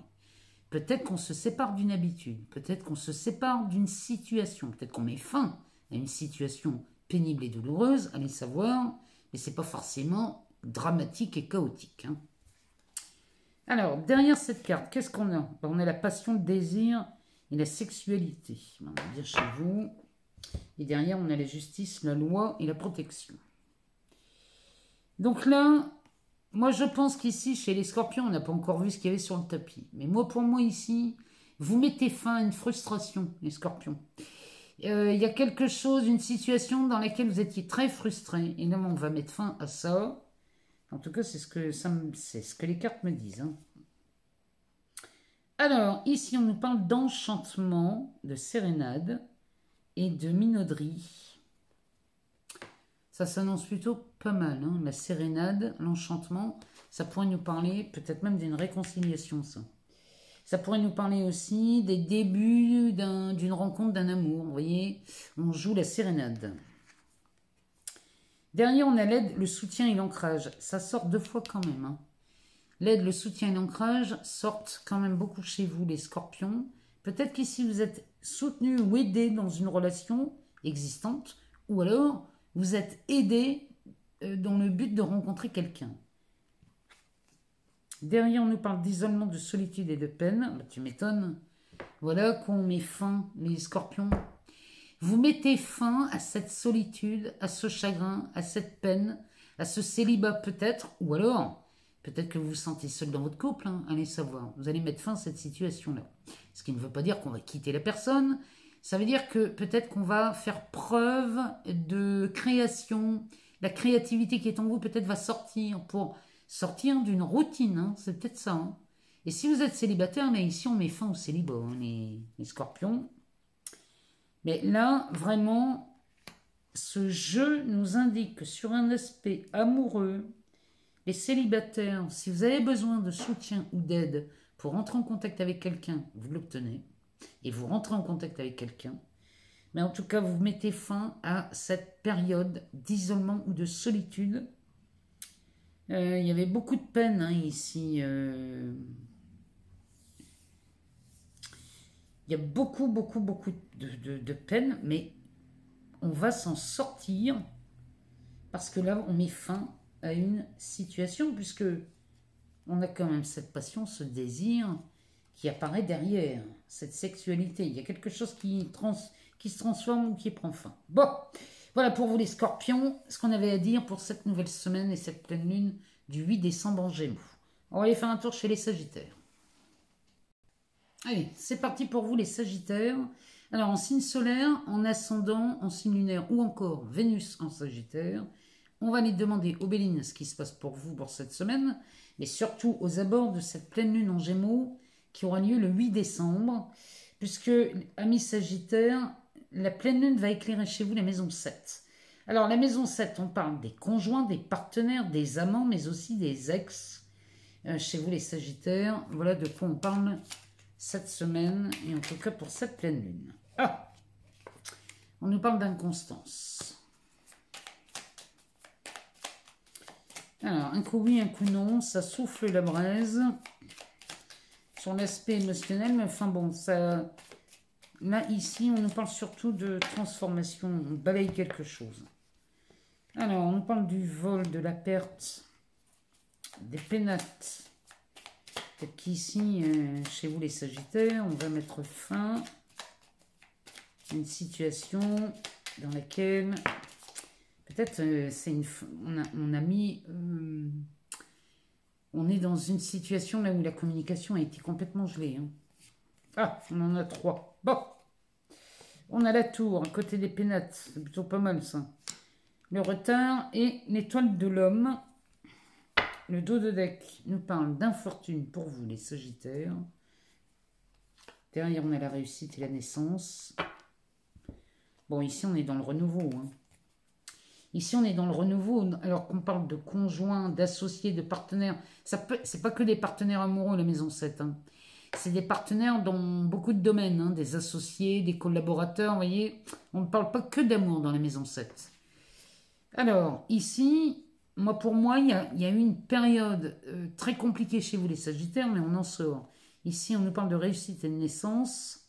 Peut-être qu'on se sépare d'une habitude, peut-être qu'on se sépare d'une situation, peut-être qu'on met fin à une situation pénible et douloureuse, allez savoir, mais c'est pas forcément dramatique et chaotique. Hein. Alors, derrière cette carte, qu'est-ce qu'on a? On a la passion, le désir et la sexualité. On va dire chez vous. Et derrière, on a la justice, la loi et la protection. Donc là, moi je pense qu'ici, chez les scorpions, on n'a pas encore vu ce qu'il y avait sur le tapis. Mais moi, pour moi ici, vous mettez fin à une frustration, les scorpions. Il y a quelque chose, une situation dans laquelle vous étiez très frustré. Et là, on va mettre fin à ça. En tout cas, c'est ce que les cartes me disent. Hein. Alors, ici, on nous parle d'enchantement, de sérénade et de minauderie. Ça s'annonce plutôt pas mal. Hein. La sérénade, l'enchantement, ça pourrait nous parler peut-être même d'une réconciliation, ça. Ça pourrait nous parler aussi des débuts d'une rencontre, d'un amour. Vous voyez, on joue la sérénade. Derrière, on a l'aide, le soutien et l'ancrage. Ça sort 2 fois quand même. Hein. L'aide, le soutien et l'ancrage sortent quand même beaucoup chez vous, les scorpions. Peut-être qu'ici, vous êtes soutenu ou aidé dans une relation existante. Ou alors, vous êtes aidé dans le but de rencontrer quelqu'un. Derrière, on nous parle d'isolement, de solitude et de peine. Bah, tu m'étonnes. Voilà qu'on met fin, les scorpions. Vous mettez fin à cette solitude, à ce chagrin, à cette peine, à ce célibat peut-être. Ou alors, peut-être que vous vous sentez seul dans votre couple. Hein, allez savoir. Vous allez mettre fin à cette situation-là. Ce qui ne veut pas dire qu'on va quitter la personne. Ça veut dire que peut-être qu'on va faire preuve de création. La créativité qui est en vous peut-être va sortir pour... sortir d'une routine, hein, c'est peut-être ça. Hein. Et si vous êtes célibataire, là, ici, on met fin au célibat, hein, les scorpions. Mais là, vraiment, ce jeu nous indique que sur un aspect amoureux, les célibataires, si vous avez besoin de soutien ou d'aide pour rentrer en contact avec quelqu'un, vous l'obtenez. Et vous rentrez en contact avec quelqu'un. Mais en tout cas, vous mettez fin à cette période d'isolement ou de solitude. Il y avait beaucoup de peine hein, ici. Il y a beaucoup de peine, mais on va s'en sortir parce que là, on met fin à une situation puisque on a quand même cette passion, ce désir qui apparaît derrière, cette sexualité. Il y a quelque chose qui se transforme ou qui prend fin. Bon, voilà pour vous les scorpions, ce qu'on avait à dire pour cette nouvelle semaine et cette pleine lune du 8 décembre en Gémeaux. On va aller faire un tour chez les Sagittaires. Allez, c'est parti pour vous les Sagittaires. Alors en signe solaire, en ascendant, en signe lunaire ou encore Vénus en Sagittaire, on va aller demander aux Béline ce qui se passe pour vous pour cette semaine, mais surtout aux abords de cette pleine lune en Gémeaux qui aura lieu le 8 décembre, puisque, amis Sagittaires, la pleine lune va éclairer chez vous la maison 7. Alors, la maison 7, on parle des conjoints, des partenaires, des amants, mais aussi des ex. Chez vous, les Sagittaires, voilà de quoi on parle cette semaine, et en tout cas pour cette pleine lune. Ah, on nous parle d'inconstance. Alors, un coup oui, un coup non, ça souffle la braise sur l'aspect émotionnel, mais enfin bon, ça... Là, ici, on nous parle surtout de transformation, on balaye quelque chose. Alors, on parle du vol, de la perte, des pénates. Peut-être qu'ici, chez vous les Sagittaires, on va mettre fin à une situation dans laquelle, peut-être, on a mis... on est dans une situation là où la communication a été complètement gelée. Hein. Ah, on en a 3. Bon. On a la tour, à côté des pénates. C'est plutôt pas mal, ça. Le retard et l'étoile de l'homme. Le dos de deck nous parle d'infortune pour vous, les Sagittaires. Derrière, on a la réussite et la naissance. Bon, ici, on est dans le renouveau. Hein. Ici, on est dans le renouveau, alors qu'on parle de conjoints, d'associés, de partenaires. C'est pas que des partenaires amoureux, la maison 7. Hein. C'est des partenaires dans beaucoup de domaines, hein, des associés, des collaborateurs, vous voyez. On ne parle pas que d'amour dans la maison 7. Alors, ici, pour moi, il y a eu une période très compliquée chez vous, les Sagittaires, mais on en sort. Ici, on nous parle de réussite et de naissance.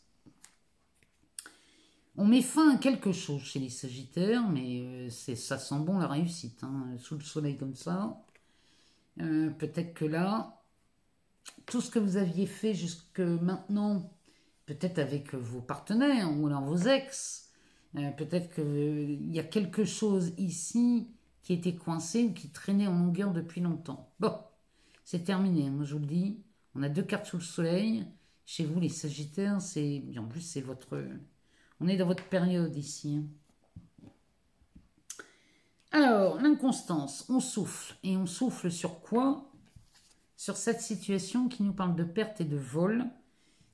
On met fin à quelque chose chez les Sagittaires, mais ça sent bon la réussite, hein, sous le soleil comme ça. Peut-être que là, tout ce que vous aviez fait jusque maintenant, peut-être avec vos partenaires ou alors vos ex, peut-être qu'il y a quelque chose ici qui était coincé ou qui traînait en longueur depuis longtemps. Bon, c'est terminé, moi je vous le dis. On a 2 cartes sous le soleil. Chez vous, les Sagittaires, en plus, c'est votre... On est dans votre période ici. Alors, l'inconstance, on souffle. Et on souffle sur quoi? Sur cette situation qui nous parle de perte et de vol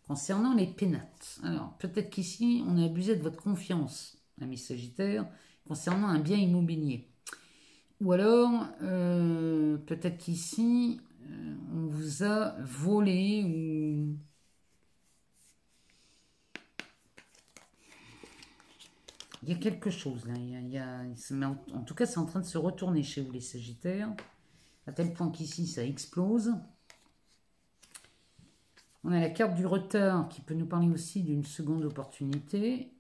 concernant les pénates. Alors, peut-être qu'ici, on a abusé de votre confiance, ami Sagittaire, concernant un bien immobilier. Ou alors, peut-être qu'ici, on vous a volé ou... Il y a quelque chose là, en tout cas c'est en train de se retourner chez vous les Sagittaires, à tel point qu'ici ça explose. On a la carte du retard qui peut nous parler aussi d'une seconde opportunité,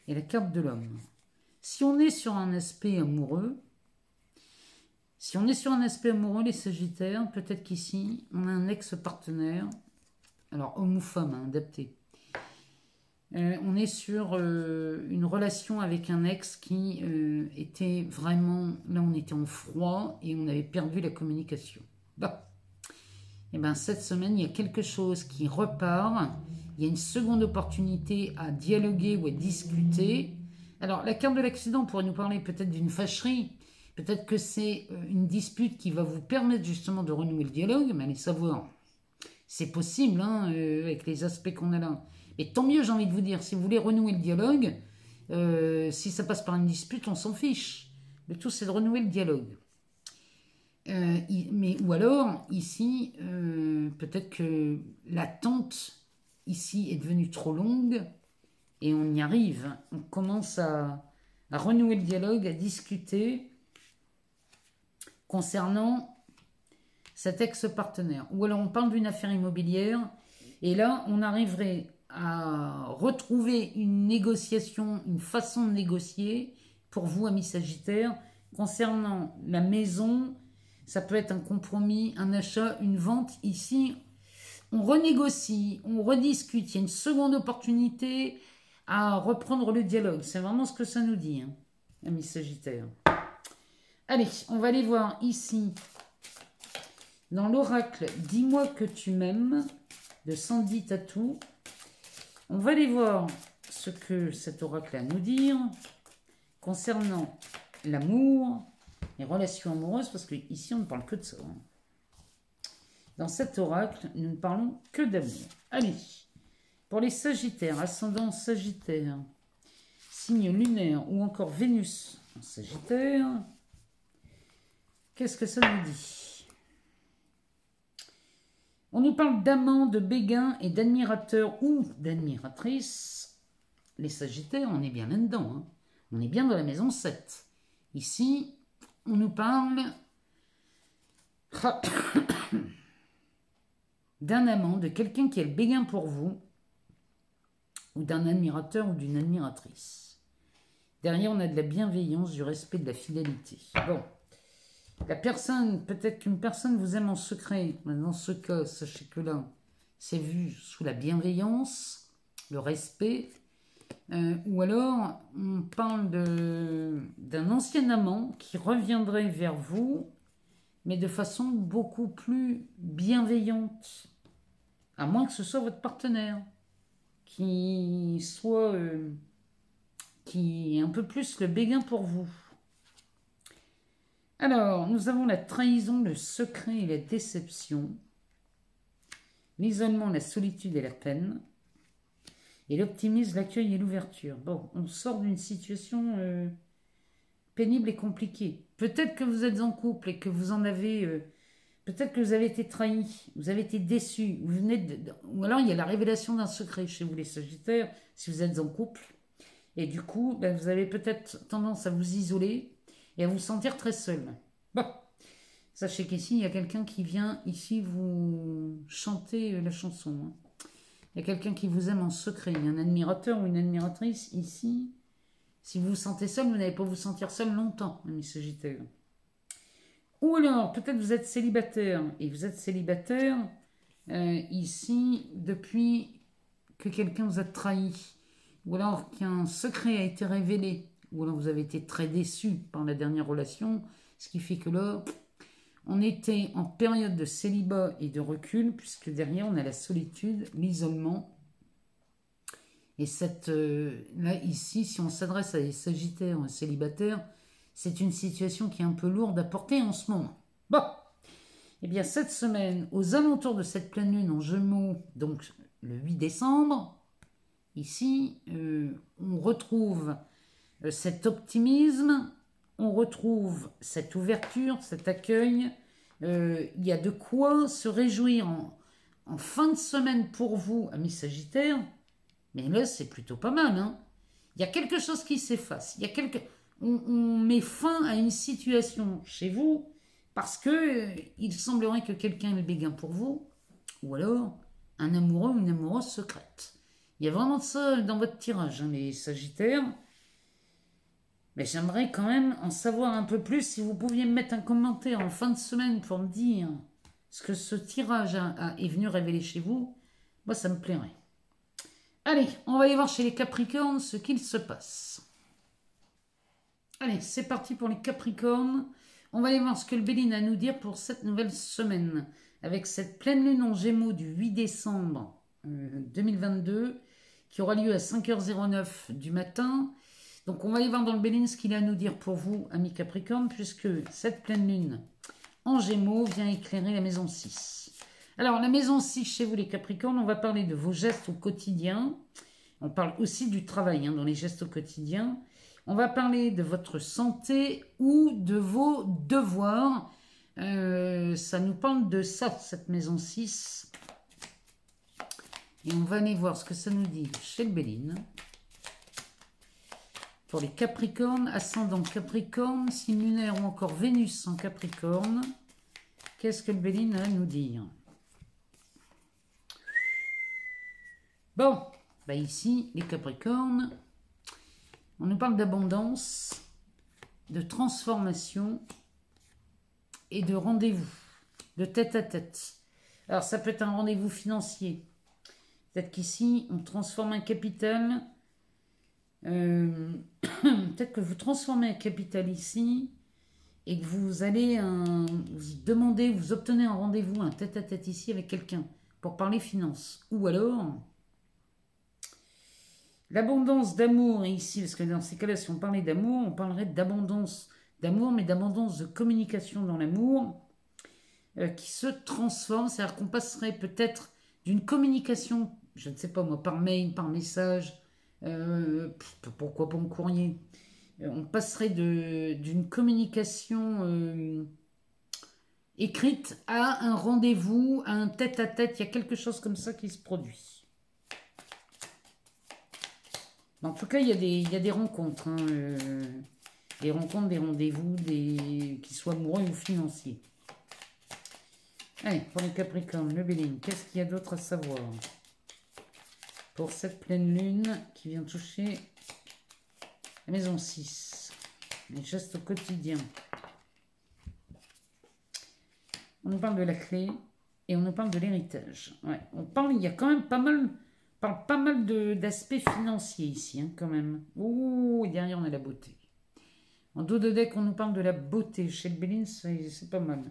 et la carte de l'homme. Si on est sur un aspect amoureux, les Sagittaires, peut-être qu'ici on a un ex-partenaire, alors homme ou femme, hein, adapté. On est sur une relation avec un ex qui était vraiment... Là, on était en froid et on avait perdu la communication. Bon. Et bien, cette semaine, il y a quelque chose qui repart. Il y a une seconde opportunité à dialoguer ou à discuter. Alors, la carte de l'accident pourrait nous parler peut-être d'une fâcherie. Peut-être que c'est une dispute qui va vous permettre justement de renouer le dialogue. Mais allez savoir, c'est possible hein, avec les aspects qu'on a là. Et tant mieux, j'ai envie de vous dire, si vous voulez renouer le dialogue, si ça passe par une dispute, on s'en fiche. Le tout, c'est de renouer le dialogue. Ou alors, ici, peut-être que l'attente, ici, est devenue trop longue, et on y arrive. On commence à renouer le dialogue, à discuter concernant cet ex-partenaire. Ou alors, on parle d'une affaire immobilière, et là, on arriverait à retrouver une négociation, une façon de négocier pour vous, amis Sagittaires, concernant la maison. Ça peut être un compromis, un achat, une vente. Ici, on renégocie, on rediscute. Il y a une seconde opportunité à reprendre le dialogue. C'est vraiment ce que ça nous dit, hein, amis Sagittaires. Allez, on va aller voir ici, dans l'oracle « Dis-moi que tu m'aimes » de Sandy Tatou. On va aller voir ce que cet oracle a à nous dire concernant l'amour, les relations amoureuses, parce qu'ici on ne parle que de ça. Hein. Dans cet oracle, nous ne parlons que d'amour. Allez, pour les Sagittaires, ascendant Sagittaire, signe lunaire ou encore Vénus en Sagittaire, qu'est-ce que ça nous dit? On nous parle d'amants, de béguins et d'admirateurs ou d'admiratrices. Les Sagittaires, on est bien là-dedans. Hein. On est bien dans la maison 7. Ici, on nous parle d'un amant, de quelqu'un qui est le béguin pour vous, ou d'un admirateur ou d'une admiratrice. Derrière, on a de la bienveillance, du respect, de la fidélité. Bon. La personne, peut-être qu'une personne vous aime en secret. Dans ce cas, sachez que là, c'est vu sous la bienveillance, le respect. Ou alors, on parle d'un ancien amant qui reviendrait vers vous, mais de façon beaucoup plus bienveillante. À moins que ce soit votre partenaire, qui est un peu plus le béguin pour vous. Alors, nous avons la trahison, le secret et la déception, l'isolement, la solitude et la peine, et l'optimisme, l'accueil et l'ouverture. Bon, on sort d'une situation pénible et compliquée. Peut-être que vous êtes en couple et que vous en avez... peut-être que vous avez été trahi, vous avez été déçu, vous venez ou alors il y a la révélation d'un secret chez vous les Sagittaires, si vous êtes en couple. Et du coup, ben, vous avez peut-être tendance à vous isoler. et à vous sentir très seul. Bon, sachez qu'ici, il y a quelqu'un qui vient ici vous chanter la chanson. Hein. Il y a quelqu'un qui vous aime en secret. Il y a un admirateur ou une admiratrice ici. Si vous vous sentez seul, vous n'allez pas vous sentir seul longtemps, ami Sagittaire. Ou alors, peut-être vous êtes célibataire. Et vous êtes célibataire ici depuis que quelqu'un vous a trahi. Ou alors qu'un secret a été révélé. Ou alors vous avez été très déçu par la dernière relation. Ce qui fait que là, on était en période de célibat et de recul. Puisque derrière, on a la solitude, l'isolement. Et là, ici, si on s'adresse à des sagittaires ou à célibataires, c'est une situation qui est un peu lourde à porter en ce moment. Bon, eh bien, cette semaine, aux alentours de cette pleine lune en Gémeaux, donc le 8 décembre, ici, on retrouve cet optimisme, on retrouve cette ouverture, cet accueil. Il y a de quoi se réjouir en fin de semaine pour vous, amis sagittaires. Mais là, c'est plutôt pas mal. Hein. Il y a quelque chose qui s'efface. On met fin à une situation chez vous parce que il semblerait que quelqu'un ait le béguin pour vous, ou alors un amoureux ou une amoureuse secrète. Il y a vraiment de ça dans votre tirage, hein, les Sagittaires. Mais j'aimerais quand même en savoir un peu plus. Si vous pouviez me mettre un commentaire en fin de semaine pour me dire ce que ce tirage est venu révéler chez vous, moi, ça me plairait. Allez, on va aller voir chez les Capricornes ce qu'il se passe. Allez, c'est parti pour les Capricornes. On va aller voir ce que le Béline a à nous dire pour cette nouvelle semaine. Avec cette pleine lune en Gémeaux du 8 décembre 2022, qui aura lieu à 5h09 du matin. Donc on va aller voir dans le Béline ce qu'il a à nous dire pour vous, amis Capricornes, puisque cette pleine lune en Gémeaux vient éclairer la maison 6. Alors, la maison 6, chez vous les Capricornes, on va parler de vos gestes au quotidien. On parle aussi du travail dans les gestes au quotidien. On va parler de votre santé ou de vos devoirs. Ça nous parle de ça, cette maison 6. Et on va aller voir ce que ça nous dit chez le Béline. Pour les Capricornes, ascendant Capricorne, signe lunaire ou encore Vénus en Capricorne. Qu'est-ce que le Béline a à nous dire ? Bon, bah ici, les Capricornes, on nous parle d'abondance, de transformation et de rendez-vous, de tête à tête. Alors, ça peut être un rendez-vous financier. Peut-être qu'ici, on transforme un capital. Peut-être que vous transformez un capital ici et que vous allez vous demander, vous obtenez un rendez-vous, un tête à tête ici avec quelqu'un pour parler finances. Ou alors... l'abondance d'amour ici, parce que dans ces cas-là, si on parlait d'amour, on parlerait d'abondance d'amour, mais d'abondance de communication dans l'amour qui se transforme. C'est-à-dire qu'on passerait peut-être d'une communication, je ne sais pas moi, par mail, par message, pourquoi pas en courrier. On passerait d'une communication écrite à un rendez-vous, à un tête-à-tête. Il y a quelque chose comme ça qui se produit. En tout cas, il y a des rencontres. Hein, des rencontres, des rendez-vous, qui soient amoureux ou financiers. Allez, pour les Capricornes, le Béline, qu'est-ce qu'il y a d'autre à savoir pour cette pleine lune qui vient toucher la maison 6, les gestes au quotidien. On nous parle de la clé et on nous parle de l'héritage. Ouais, il y a quand même pas mal d'aspects financiers ici, hein, quand même. Ouh, et derrière, on a la beauté. En dos de deck, on nous parle de la beauté. Chez le Béline, c'est pas mal.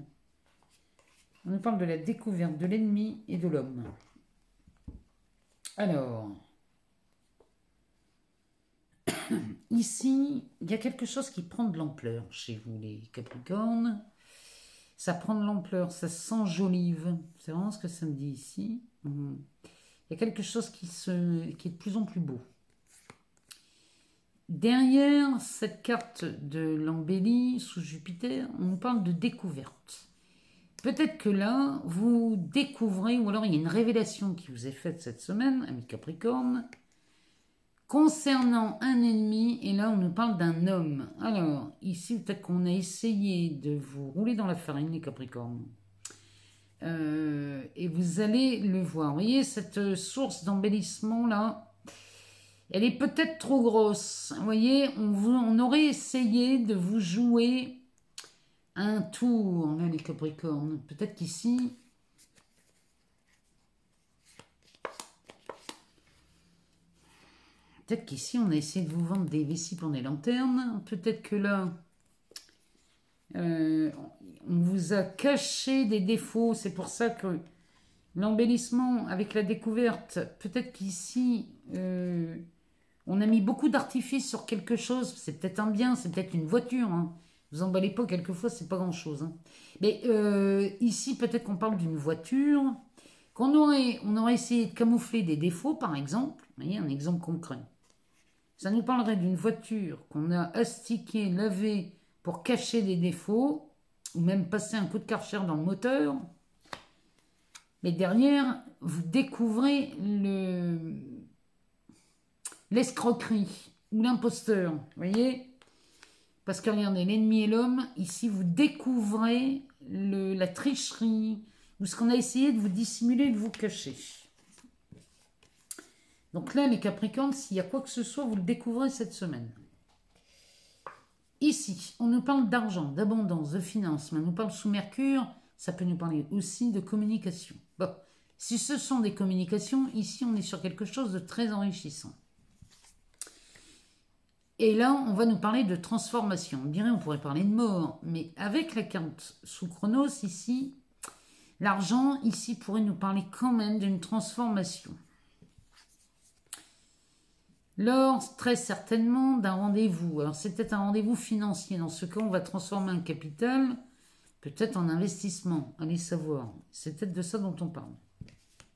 On nous parle de la découverte de l'ennemi et de l'homme. Alors, ici, il y a quelque chose qui prend de l'ampleur chez vous, les Capricornes. Ça prend de l'ampleur, ça s'enjolive. C'est vraiment ce que ça me dit ici. Il y a quelque chose qui est de plus en plus beau. Derrière cette carte de l'embellie sous Jupiter, on nous parle de découverte. Peut-être que là, vous découvrez, ou alors il y a une révélation qui vous est faite cette semaine, ami Capricorne, Concernant un ennemi, et là on nous parle d'un homme. Alors, ici peut-être qu'on a essayé de vous rouler dans la farine, les Capricornes. Et vous allez le voir. Vous voyez, cette source d'embellissement là, elle est peut-être trop grosse. Vous voyez, on aurait essayé de vous jouer un tour, là les Capricornes. Peut-être qu'ici... Peut-être qu'ici, on a essayé de vous vendre des vessies pour des lanternes. Peut-être que là, on vous a caché des défauts. C'est pour ça que l'embellissement avec la découverte, peut-être qu'ici, on a mis beaucoup d'artifice sur quelque chose. C'est peut-être un bien, c'est peut-être une voiture. Hein. Vous emballez pas, quelquefois, c'est pas grand-chose. Hein. Mais ici, peut-être qu'on parle d'une voiture. On aurait essayé de camoufler des défauts, par exemple. Vous voyez, un exemple concret. Ça nous parlerait d'une voiture qu'on a astiquée, lavée pour cacher des défauts, ou même passer un coup de Karcher dans le moteur. Mais derrière, vous découvrez l'escroquerie ou l'imposteur. Vous voyez? Parce que regardez, l'ennemi et l'homme, ici, vous découvrez la tricherie ou ce qu'on a essayé de vous dissimuler, de vous cacher. Donc là, les Capricornes, s'il y a quoi que ce soit, vous le découvrez cette semaine. Ici, on nous parle d'argent, d'abondance, de finances, mais on nous parle sous Mercure, ça peut nous parler aussi de communication. Bon, si ce sont des communications, ici, on est sur quelque chose de très enrichissant. Et là, on va nous parler de transformation. On dirait on pourrait parler de mort, mais avec la carte sous Chronos, ici, l'argent, ici, pourrait nous parler quand même d'une transformation. Lors, très certainement, d'un rendez-vous. Alors, c'est peut-être un rendez-vous financier. Dans ce cas, on va transformer un capital, peut-être en investissement. Allez savoir. C'est peut-être de ça dont on parle.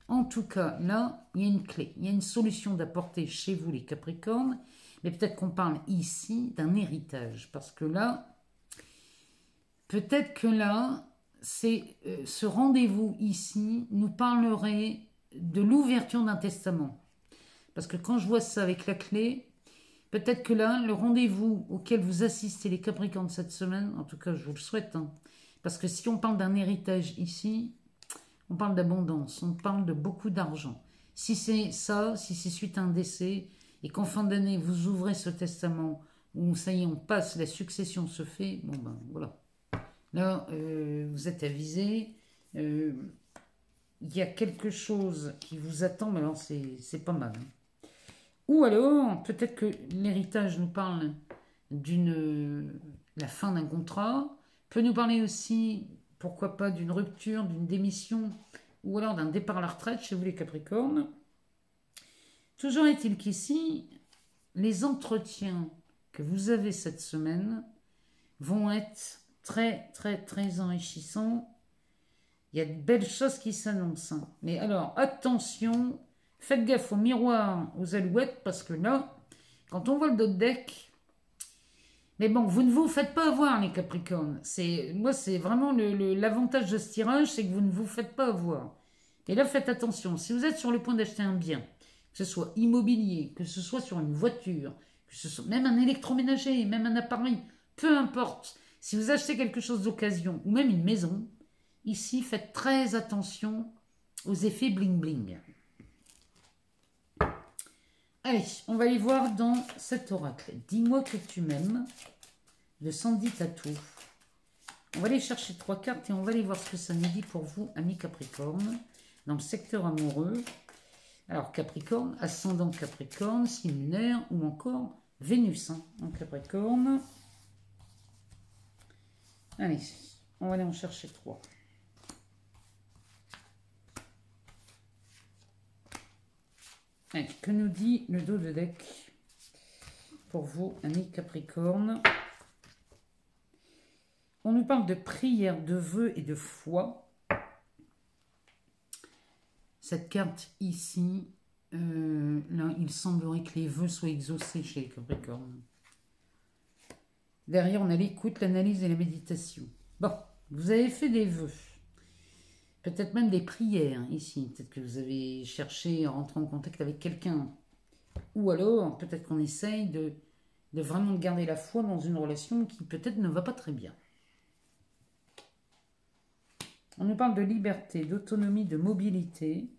En tout cas, là, il y a une clé. Il y a une solution d'apporter chez vous, les Capricornes. Mais peut-être qu'on parle ici d'un héritage. Parce que là, peut-être que là, ce rendez-vous ici nous parlerait de l'ouverture d'un testament. Parce que quand je vois ça avec la clé, peut-être que là, le rendez-vous auquel vous assistez les Capricornes cette semaine, en tout cas je vous le souhaite, hein, parce que si on parle d'un héritage ici, on parle d'abondance, on parle de beaucoup d'argent. Si c'est ça, si c'est suite à un décès, et qu'en fin d'année vous ouvrez ce testament, où ça y est, on passe, la succession se fait, bon ben voilà. Là, vous êtes avisé, il y a quelque chose qui vous attend, mais alors c'est pas mal. Hein. Ou alors, peut-être que l'héritage nous parle la fin d'un contrat, peut nous parler aussi, pourquoi pas, d'une rupture, d'une démission, ou alors d'un départ à la retraite chez vous les Capricornes. Toujours est-il qu'ici, les entretiens que vous avez cette semaine vont être très, très, très enrichissants. Il y a de belles choses qui s'annoncent. Hein. Mais alors, attention, faites gaffe au miroir, aux alouettes, parce que là, quand on voit le dos de deck, mais bon, vous ne vous faites pas avoir, les Capricornes. Moi, c'est vraiment l'avantage de ce tirage, c'est que vous ne vous faites pas avoir. Et là, faites attention. Si vous êtes sur le point d'acheter un bien, que ce soit immobilier, que ce soit sur une voiture, que ce soit même un électroménager, même un appareil, peu importe. Si vous achetez quelque chose d'occasion, ou même une maison, ici, faites très attention aux effets bling-bling. Allez, on va aller voir dans cet oracle. Dis-moi que tu m'aimes, de Sandy Tatou. On va aller chercher 3 cartes et on va aller voir ce que ça nous dit pour vous, amis Capricorne, dans le secteur amoureux. Alors, Capricorne, ascendant Capricorne, signe lunaire ou encore Vénus hein, en Capricorne. Allez, on va aller en chercher 3. Allez, que nous dit le dos de deck pour vous, amis Capricorne? On nous parle de prière, de vœux et de foi. Cette carte ici, là, il semblerait que les vœux soient exaucés chez les Capricornes. Derrière, on a l'écoute, l'analyse et la méditation. Bon, vous avez fait des vœux. Peut-être même des prières ici. Peut-être que vous avez cherché à rentrer en contact avec quelqu'un. Ou alors, peut-être qu'on essaye de vraiment garder la foi dans une relation qui peut-être ne va pas très bien. On nous parle de liberté, d'autonomie, de mobilité,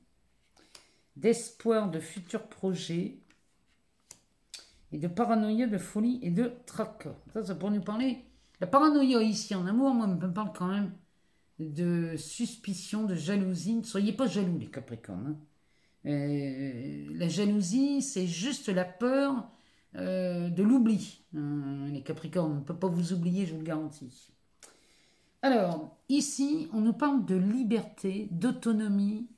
d'espoir, de futurs projets, et de paranoïa, de folie et de tracas. Ça pour nous parler. La paranoïa ici en amour, moi, me parle quand même de suspicion, de jalousie. Ne soyez pas jaloux, les Capricornes. La jalousie, c'est juste la peur de l'oubli. Les Capricornes, on ne peut pas vous oublier, je vous le garantis. Alors, ici, on nous parle de liberté, d'autonomie.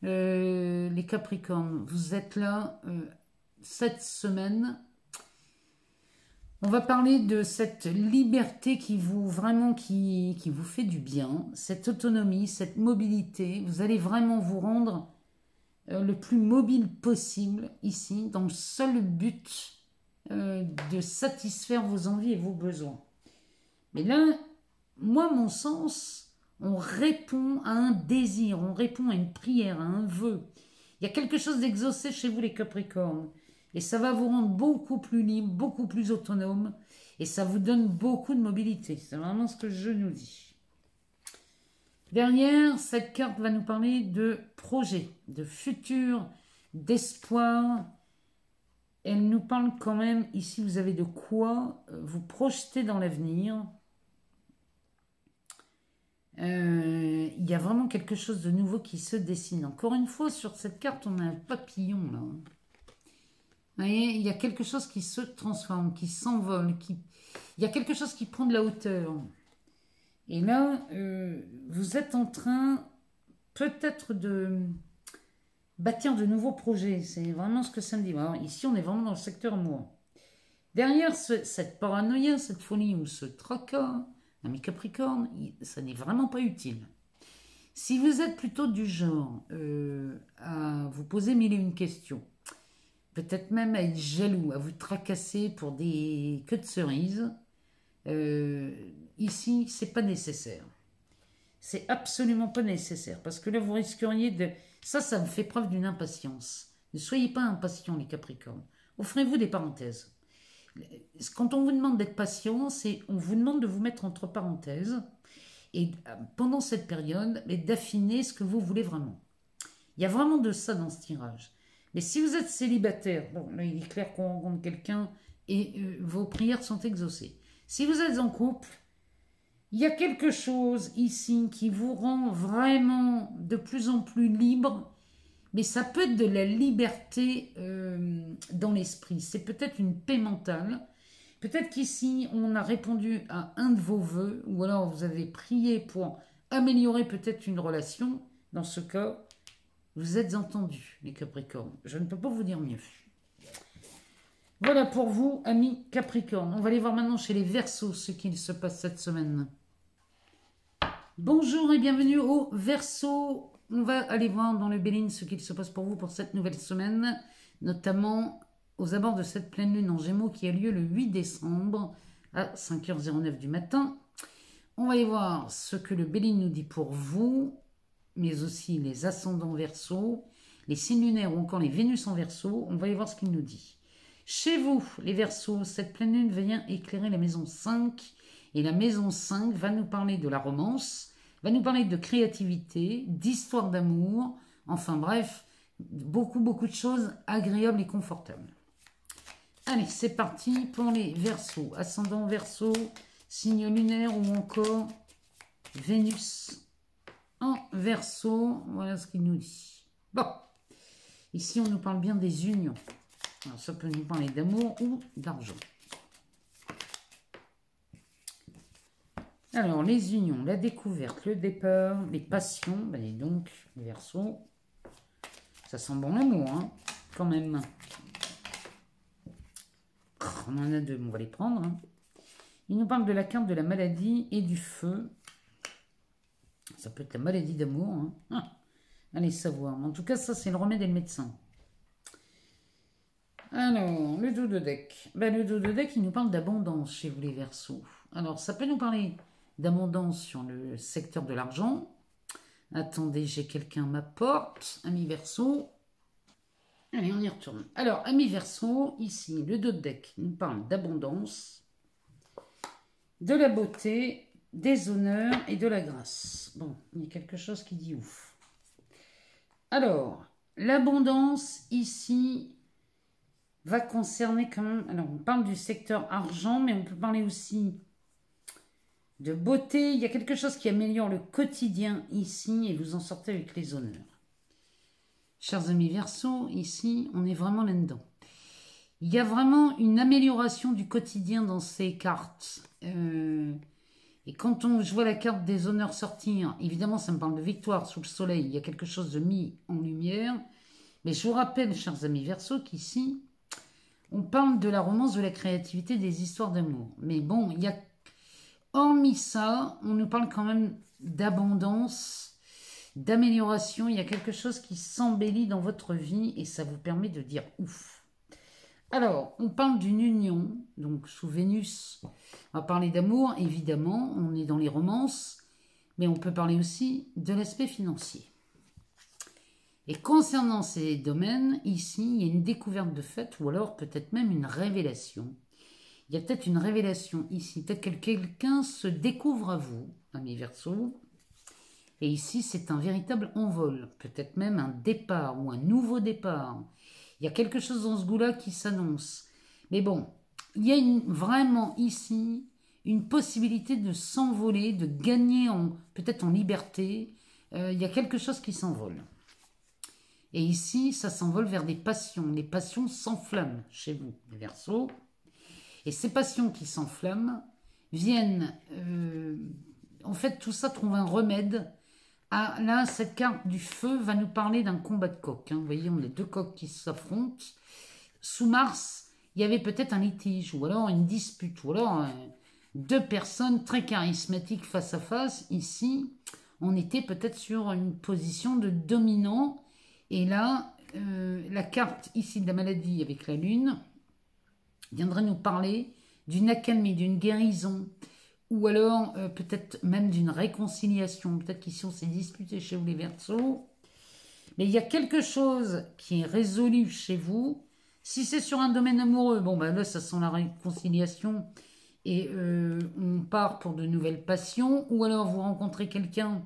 Les Capricornes, vous êtes là cette semaine. On va parler de cette liberté qui vous vraiment qui vous fait du bien, cette autonomie, cette mobilité. Vous allez vraiment vous rendre le plus mobile possible ici, dans le seul but de satisfaire vos envies et vos besoins. Mais là, moi, mon sens, on répond à un désir, on répond à une prière, à un vœu. Il y a quelque chose d'exaucé chez vous, les Capricornes. Et ça va vous rendre beaucoup plus libre, beaucoup plus autonome. Et ça vous donne beaucoup de mobilité. C'est vraiment ce que je nous dis. Derrière, cette carte va nous parler de projet, de futur, d'espoir. Elle nous parle quand même, ici vous avez de quoi vous projeter dans l'avenir. Il y a vraiment quelque chose de nouveau qui se dessine. Encore une fois, sur cette carte, on a un papillon là. Vous voyez, il y a quelque chose qui se transforme, qui s'envole, il y a quelque chose qui prend de la hauteur. Et là, vous êtes en train peut-être de bâtir de nouveaux projets. C'est vraiment ce que ça me dit. Alors, ici, on est vraiment dans le secteur moi. Derrière cette paranoïa, cette folie ou ce tracas, ami Capricorne, ça n'est vraiment pas utile. Si vous êtes plutôt du genre à vous poser mille et une questions, peut-être même à être jaloux, à vous tracasser pour des queues de cerises, ici, c'est pas nécessaire. C'est absolument pas nécessaire, parce que là, vous risqueriez de... Ça me fait preuve d'une impatience. Ne soyez pas impatients, les Capricornes. Offrez-vous des parenthèses. Quand on vous demande d'être patient, on vous demande de vous mettre entre parenthèses, et pendant cette période, d'affiner ce que vous voulez vraiment. Il y a vraiment de ça dans ce tirage. Mais si vous êtes célibataire, bon, là il est clair qu'on rencontre quelqu'un et vos prières sont exaucées. Si vous êtes en couple, il y a quelque chose ici qui vous rend vraiment de plus en plus libre, mais ça peut être de la liberté dans l'esprit. C'est peut-être une paix mentale. Peut-être qu'ici, on a répondu à un de vos vœux, ou alors vous avez prié pour améliorer peut-être une relation. Dans ce cas, vous êtes entendus, les Capricornes. Je ne peux pas vous dire mieux. Voilà pour vous, amis Capricornes. On va aller voir maintenant chez les Verseaux ce qu'il se passe cette semaine. Bonjour et bienvenue aux Verseaux. On va aller voir dans le Béline ce qu'il se passe pour vous pour cette nouvelle semaine, notamment aux abords de cette pleine lune en Gémeaux qui a lieu le 8 décembre à 5h09 du matin. On va aller voir ce que le Béline nous dit pour vous, mais aussi les ascendants Verseaux, les signes lunaires ou encore les Vénus en Verseau. On va aller voir ce qu'il nous dit. Chez vous, les Verseaux, cette pleine lune vient éclairer la maison 5. Et la maison 5 va nous parler de la romance, va nous parler de créativité, d'histoire d'amour. Enfin bref, beaucoup de choses agréables et confortables. Allez, c'est parti pour les Verseaux. Ascendant Verseau, signe lunaire ou encore Vénus en Verseau. Voilà ce qu'il nous dit. Bon, ici on nous parle bien des unions. Alors ça peut nous parler d'amour ou d'argent. Alors, les unions, la découverte, le départ, les passions, ben et donc, les Verseaux, ça sent bon l'amour, hein, quand même. On en a deux, on va les prendre. Hein. Il nous parle de la carte de la maladie et du feu. Ça peut être la maladie d'amour. Hein. Ah, allez savoir. En tout cas, ça, c'est le remède et le médecin. Alors, le dos de deck. Ben, le dos de deck, il nous parle d'abondance chez vous, les Verseaux. Alors, ça peut nous parler d'abondance sur le secteur de l'argent. Attendez, j'ai quelqu'un à ma porte, ami Verseau. Allez, on y retourne. Alors, amis Verseau, ici, le dos de deck nous parle d'abondance, de la beauté, des honneurs et de la grâce. Bon, il y a quelque chose qui dit ouf. Alors, l'abondance, ici, va concerner quand même... Alors, on parle du secteur argent, mais on peut parler aussi de beauté. Il y a quelque chose qui améliore le quotidien ici, et vous en sortez avec les honneurs. Chers amis Verseau, ici, on est vraiment là-dedans. Il y a vraiment une amélioration du quotidien dans ces cartes. Et quand je vois la carte des honneurs sortir, évidemment, ça me parle de victoire sous le soleil. Il y a quelque chose de mis en lumière. Mais je vous rappelle, chers amis Verseau, qu'ici, on parle de la romance, de la créativité, des histoires d'amour. Mais bon, il y a... Hormis ça, on nous parle quand même d'abondance, d'amélioration. Il y a quelque chose qui s'embellit dans votre vie et ça vous permet de dire ouf. Alors, on parle d'une union, donc sous Vénus, on va parler d'amour, évidemment, on est dans les romances, mais on peut parler aussi de l'aspect financier. Et concernant ces domaines, ici, il y a une découverte de fait, ou alors peut-être même une révélation. Il y a peut-être une révélation ici, peut-être que quelqu'un se découvre à vous, amis Verseau, et ici, c'est un véritable envol, peut-être même un départ ou un nouveau départ. Il y a quelque chose dans ce goût-là qui s'annonce. Mais bon, il y a vraiment ici une possibilité de s'envoler, de gagner peut-être en liberté. Il y a quelque chose qui s'envole. Et ici, ça s'envole vers des passions. Les passions s'enflamment chez vous, les Verseaux. Et ces passions qui s'enflamment viennent... en fait, tout ça trouve un remède. Ah, là, cette carte du feu va nous parler d'un combat de coqs. Vous voyez, on a deux coqs qui s'affrontent. Sous Mars, il y avait peut-être un litige, ou alors une dispute, ou alors deux personnes très charismatiques face à face. Ici, on était peut-être sur une position de dominant. Et là, la carte ici de la maladie avec la lune viendrait nous parler d'une accalmie, d'une guérison, ou alors peut-être même d'une réconciliation. Peut-être qu'ici on s'est disputé chez vous les Verseaux. Mais il y a quelque chose qui est résolu chez vous. Si c'est sur un domaine amoureux, bon ben là ça sent la réconciliation et on part pour de nouvelles passions. Ou alors vous rencontrez quelqu'un,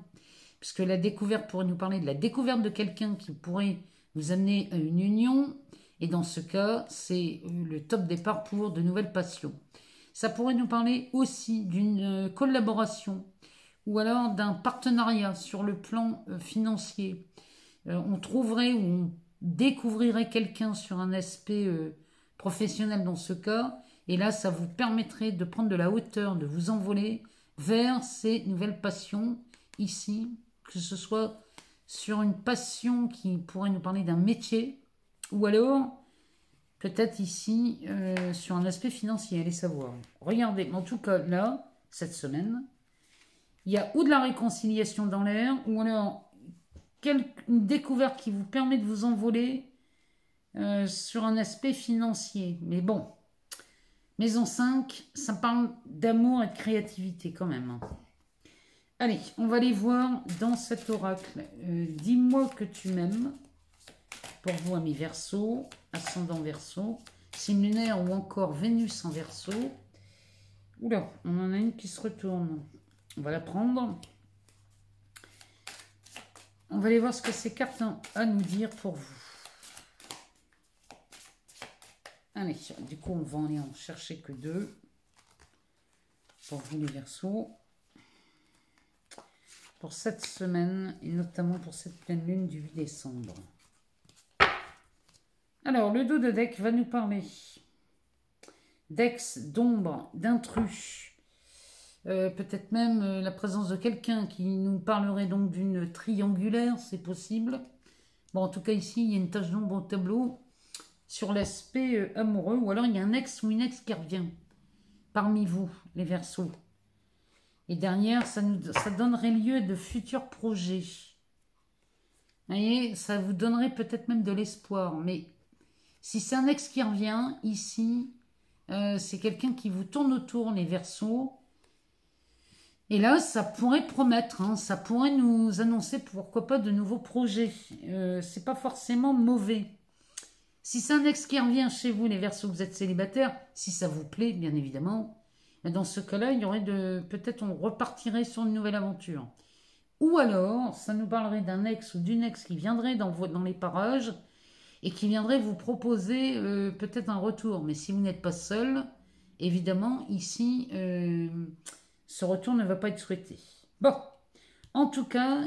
puisque la découverte pourrait nous parler de la découverte de quelqu'un qui pourrait vous amener à une union. Et dans ce cas, c'est le top départ pour de nouvelles passions. Ça pourrait nous parler aussi d'une collaboration ou alors d'un partenariat sur le plan financier. On trouverait ou on découvrirait quelqu'un sur un aspect professionnel dans ce cas. Et là, ça vous permettrait de prendre de la hauteur, de vous envoler vers ces nouvelles passions ici. Que ce soit sur une passion qui pourrait nous parler d'un métier ou alors... peut-être ici, sur un aspect financier, allez savoir. Regardez, en tout cas, là, cette semaine, il y a ou de la réconciliation dans l'air, ou alors une découverte qui vous permet de vous envoler sur un aspect financier. Mais bon, maison 5, ça parle d'amour et de créativité quand même. Allez, on va aller voir dans cet oracle. Dis-moi que tu m'aimes. Pour vous, amis Verseau, ascendant Verseau, signe lunaire ou encore Vénus en Verseau. Oula, on en a une qui se retourne. On va la prendre. On va aller voir ce que ces cartes ont à nous dire pour vous. Allez, du coup, on va aller en chercher que deux. Pour vous, les Verseaux. Pour cette semaine, et notamment pour cette pleine lune du 8 décembre. Alors, le dos de deck va nous parler d'ex, d'ombre, d'intrus, peut-être même la présence de quelqu'un qui nous parlerait donc d'une triangulaire, c'est possible. Bon, en tout cas, ici, il y a une tache d'ombre au tableau sur l'aspect amoureux, ou alors il y a un ex ou une ex qui revient parmi vous, les Verseaux. Et derrière, ça donnerait lieu à de futurs projets. Vous voyez, ça vous donnerait peut-être même de l'espoir, mais... si c'est un ex qui revient, ici, c'est quelqu'un qui vous tourne autour, les Verseaux. Et là, ça pourrait promettre, hein, ça pourrait nous annoncer, pourquoi pas, de nouveaux projets. C'est pas forcément mauvais. Si c'est un ex qui revient chez vous, les Verseaux, vous êtes célibataire, si ça vous plaît, bien évidemment, dans ce cas-là, il y aurait peut-être on repartirait sur une nouvelle aventure. Ou alors, ça nous parlerait d'un ex ou d'une ex qui viendrait dans les parages et qui viendrait vous proposer peut-être un retour. Mais si vous n'êtes pas seul, évidemment, ici, ce retour ne va pas être souhaité. Bon, en tout cas,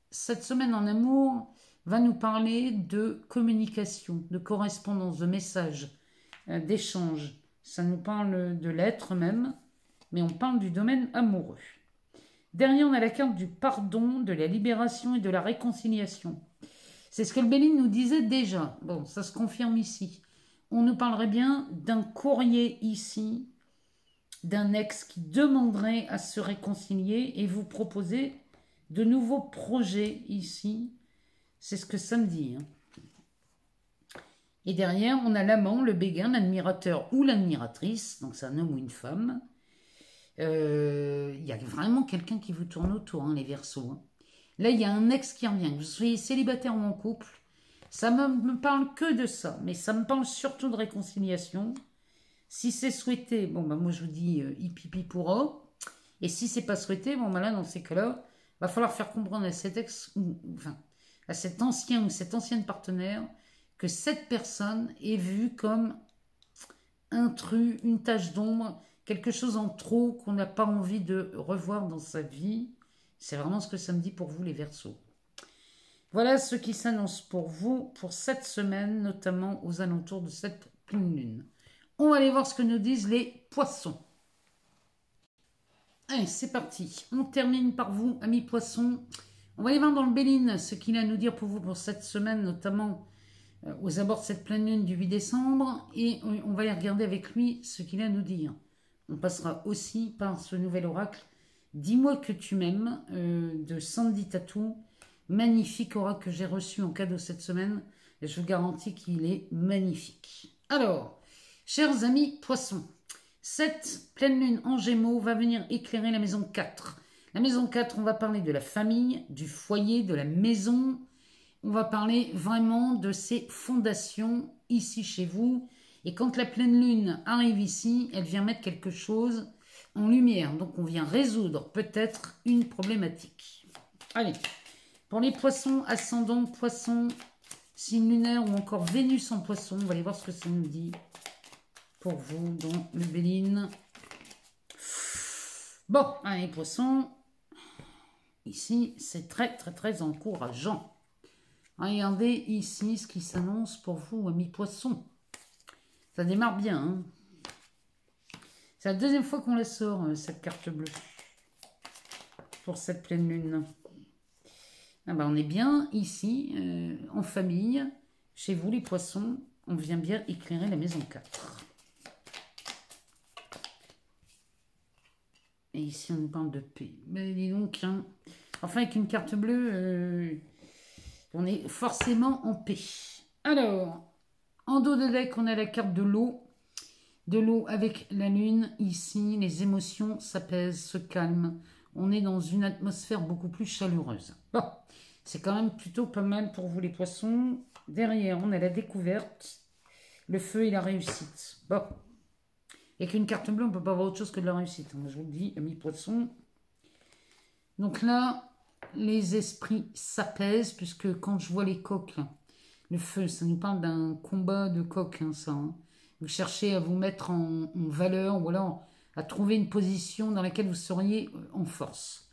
cette semaine en amour va nous parler de communication, de correspondance, de messages, d'échanges. Ça nous parle de l'être même, mais on parle du domaine amoureux. Derrière, on a la carte du pardon, de la libération et de la réconciliation. C'est ce que le Béline nous disait déjà. Bon, ça se confirme ici. On nous parlerait bien d'un courrier ici, d'un ex qui demanderait à se réconcilier et vous proposer de nouveaux projets ici. C'est ce que ça me dit. Et derrière, on a l'amant, le béguin, l'admirateur ou l'admiratrice. Donc c'est un homme ou une femme. Il y a vraiment quelqu'un qui vous tourne autour, les Verseaux. Là, il y a un ex qui revient. Que vous soyez célibataire ou en couple, ça me parle que de ça. Mais ça me parle surtout de réconciliation. Si c'est souhaité, bon, bah, moi je vous dis hippie pourra. Et si c'est pas souhaité, bon, bah, là, dans ces cas-là, va falloir faire comprendre à cet ex, enfin, à cet ancien ou cette ancienne partenaire, que cette personne est vue comme intrus, une tache d'ombre, quelque chose en trop qu'on n'a pas envie de revoir dans sa vie. C'est vraiment ce que ça me dit pour vous, les Verseaux. Voilà ce qui s'annonce pour vous pour cette semaine, notamment aux alentours de cette pleine lune. On va aller voir ce que nous disent les Poissons. Allez, c'est parti. On termine par vous, amis Poissons. On va aller voir dans le Béline ce qu'il a à nous dire pour vous pour cette semaine, notamment aux abords de cette pleine lune du 8 décembre. Et on va aller regarder avec lui ce qu'il a à nous dire. On passera aussi par ce nouvel oracle. Dis-moi que tu m'aimes de Sandy Tattoo. Magnifique oracle que j'ai reçu en cadeau cette semaine. Et je vous garantis qu'il est magnifique. Alors, chers amis Poissons, cette pleine lune en Gémeaux va venir éclairer la maison 4. La maison 4, on va parler de la famille, du foyer, de la maison. On va parler vraiment de ses fondations ici chez vous. Et quand la pleine lune arrive ici, elle vient mettre quelque chose en lumière. Donc on vient résoudre peut-être une problématique. Allez, pour les Poissons, ascendant Poissons, signe lunaire ou encore Vénus en Poissons, on va aller voir ce que ça nous dit pour vous dans le Béline. Bon, allez Poissons, ici c'est très très très encourageant. Regardez ici ce qui s'annonce pour vous, amis Poissons. Ça démarre bien. Hein. C'est la deuxième fois qu'on la sort, cette carte bleue. Pour cette pleine lune. Ah ben, on est bien ici, en famille. Chez vous, les Poissons, on vient bien éclairer la maison 4. Et ici, on nous parle de paix. Mais dis donc, hein. Enfin, avec une carte bleue, on est forcément en paix. Alors, en dos de deck, on a la carte de l'eau. De l'eau avec la lune. Ici, les émotions s'apaisent, se calment. On est dans une atmosphère beaucoup plus chaleureuse. Bon, c'est quand même plutôt pas mal pour vous les Poissons. Derrière, on a la découverte, le feu et la réussite. Bon, avec une carte bleue, on ne peut pas avoir autre chose que de la réussite. Je vous le dis, amis Poissons. Donc là, les esprits s'apaisent, puisque quand je vois les coqs, là, le feu, ça nous parle d'un combat de coqs, hein, ça. Hein. Vous cherchez à vous mettre en valeur, ou alors à trouver une position dans laquelle vous seriez en force.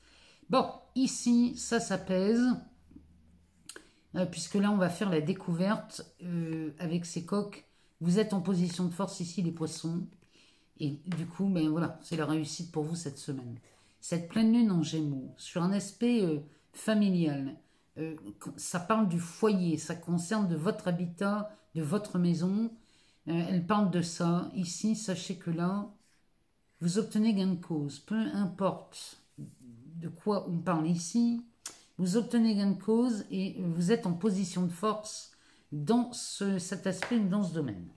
Bon, ici, ça s'apaise, puisque là, on va faire la découverte avec ces coqs. Vous êtes en position de force ici, les Poissons. Et du coup, ben voilà, c'est la réussite pour vous cette semaine. Cette pleine lune en Gémeaux, sur un aspect familial, ça parle du foyer, ça concerne de votre habitat, de votre maison. Elle parle de ça. Ici, sachez que là, vous obtenez gain de cause. Peu importe de quoi on parle ici, vous obtenez gain de cause et vous êtes en position de force dans cet aspect, dans ce domaine.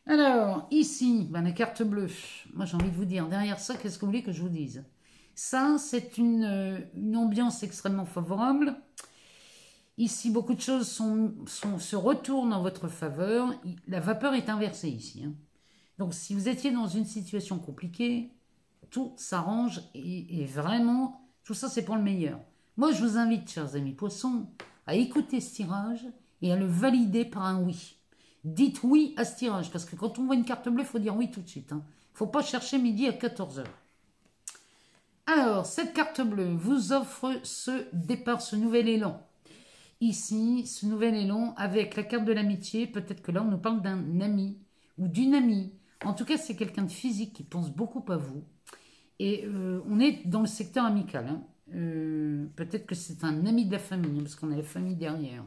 Alors, ici, ben, la carte bleue. Moi, j'ai envie de vous dire, derrière ça, qu'est-ce que vous voulez que je vous dise? Ça, c'est une ambiance extrêmement favorable. Ici, beaucoup de choses se retournent en votre faveur. La vapeur est inversée ici. Hein. Donc, si vous étiez dans une situation compliquée, tout s'arrange et vraiment, tout ça, c'est pour le meilleur. Moi, je vous invite, chers amis poissons, à écouter ce tirage et à le valider par un oui. Dites oui à ce tirage, parce que quand on voit une carte bleue, il faut dire oui tout de suite. Il ne faut pas chercher midi à 14 h. Alors, cette carte bleue vous offre ce départ, ce nouvel élan. Ici, ce nouvel élan avec la carte de l'amitié, peut-être que là, on nous parle d'un ami ou d'une amie. En tout cas, c'est quelqu'un de physique qui pense beaucoup à vous. Et on est dans le secteur amical. Hein. Peut-être que c'est un ami de la famille, parce qu'on a la famille derrière.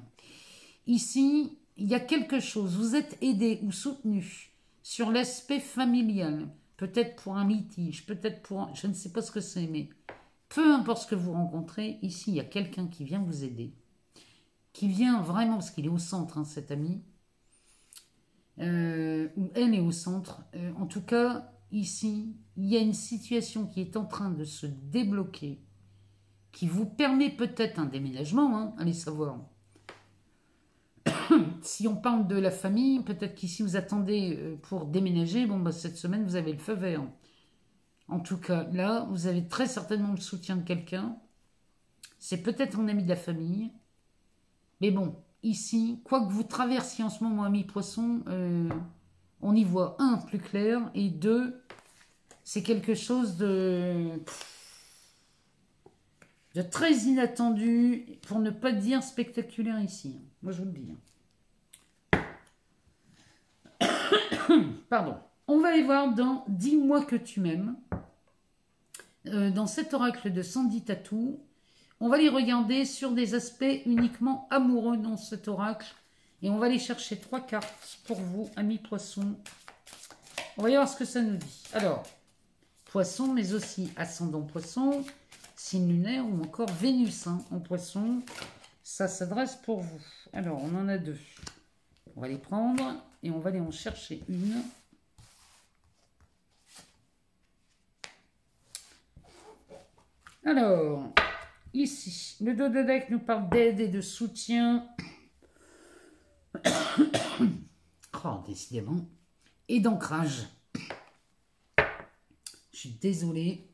Ici, il y a quelque chose. Vous êtes aidé ou soutenu sur l'aspect familial. Peut-être pour un litige, peut-être pour... Je ne sais pas ce que c'est, mais peu importe ce que vous rencontrez, ici, il y a quelqu'un qui vient vous aider. Qui vient vraiment, parce qu'il est au centre, hein, cet ami. Ou elle est au centre. En tout cas, ici, il y a une situation qui est en train de se débloquer, qui vous permet peut-être un déménagement, hein, allez savoir. Si on parle de la famille, peut-être qu'ici vous attendez pour déménager, bon, bah, cette semaine vous avez le feu vert. En tout cas, là, vous avez très certainement le soutien de quelqu'un. C'est peut-être un ami de la famille. Mais bon, ici, quoi que vous traversiez en ce moment, ami poisson, on y voit, un, plus clair, et deux, c'est quelque chose de très inattendu, pour ne pas dire spectaculaire ici. Moi, je vous le dis. Pardon. On va aller voir dans « Dis-moi que tu m'aimes ». Dans cet oracle de Sandy Tatou, on va les regarder sur des aspects uniquement amoureux dans cet oracle. Et on va aller chercher 3 cartes pour vous, amis poissons. On va y voir ce que ça nous dit. Alors, poisson, mais aussi ascendant poisson, signe lunaire ou encore Vénus hein, en poisson. Ça s'adresse pour vous. Alors, on en a 2. On va les prendre et on va aller en chercher une. Alors, ici, le dos de deck nous parle d'aide et de soutien. Oh, décidément. Et d'ancrage. Je suis désolée.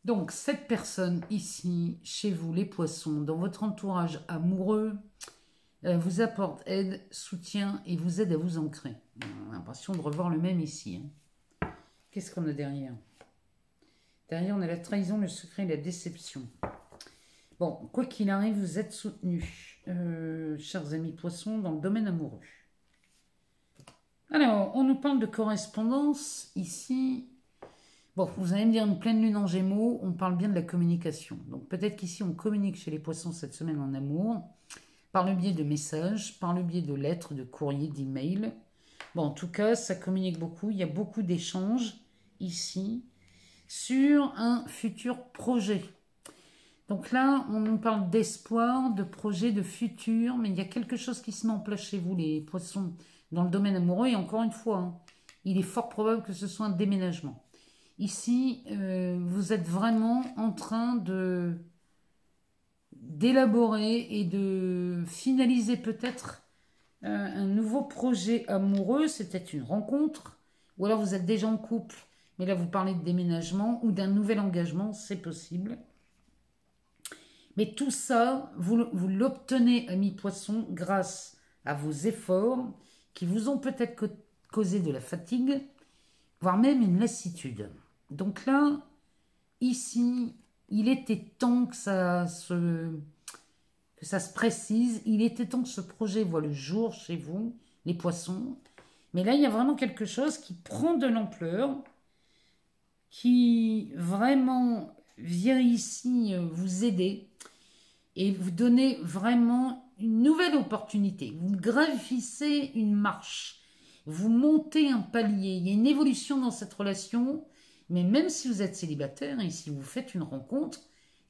Donc, cette personne ici, chez vous, les poissons, dans votre entourage amoureux, vous apporte aide, soutien et vous aide à vous ancrer. On a l'impression de revoir le même ici. Hein. Qu'est-ce qu'on a derrière? Derrière, on a la trahison, le secret et la déception. Bon, quoi qu'il arrive, vous êtes soutenus, chers amis poissons, dans le domaine amoureux. Alors, on nous parle de correspondance ici. Bon, vous allez me dire une pleine lune en Gémeaux, on parle bien de la communication. Donc peut-être qu'ici on communique chez les poissons cette semaine en amour, par le biais de messages, par le biais de lettres, de courriers, d'emails. Bon, en tout cas, ça communique beaucoup, il y a beaucoup d'échanges ici sur un futur projet. Donc là, on nous parle d'espoir, de projet, de futur, mais il y a quelque chose qui se met en place chez vous, les poissons, dans le domaine amoureux. Et encore une fois, hein, il est fort probable que ce soit un déménagement. Ici, vous êtes vraiment en train d'élaborer et de finaliser peut-être un nouveau projet amoureux. C'était une rencontre, ou alors vous êtes déjà en couple, mais là vous parlez de déménagement ou d'un nouvel engagement, c'est possible. Mais tout ça, vous l'obtenez, amis poissons, grâce à vos efforts qui vous ont peut-être causé de la fatigue, voire même une lassitude. Donc là, ici, il était temps que ça se précise. Il était temps que ce projet voit le jour chez vous, les poissons. Mais là, il y a vraiment quelque chose qui prend de l'ampleur, qui vraiment vient ici vous aider et vous donner vraiment une nouvelle opportunité. Vous gravissez une marche, vous montez un palier. Il y a une évolution dans cette relation. Mais même si vous êtes célibataire et si vous faites une rencontre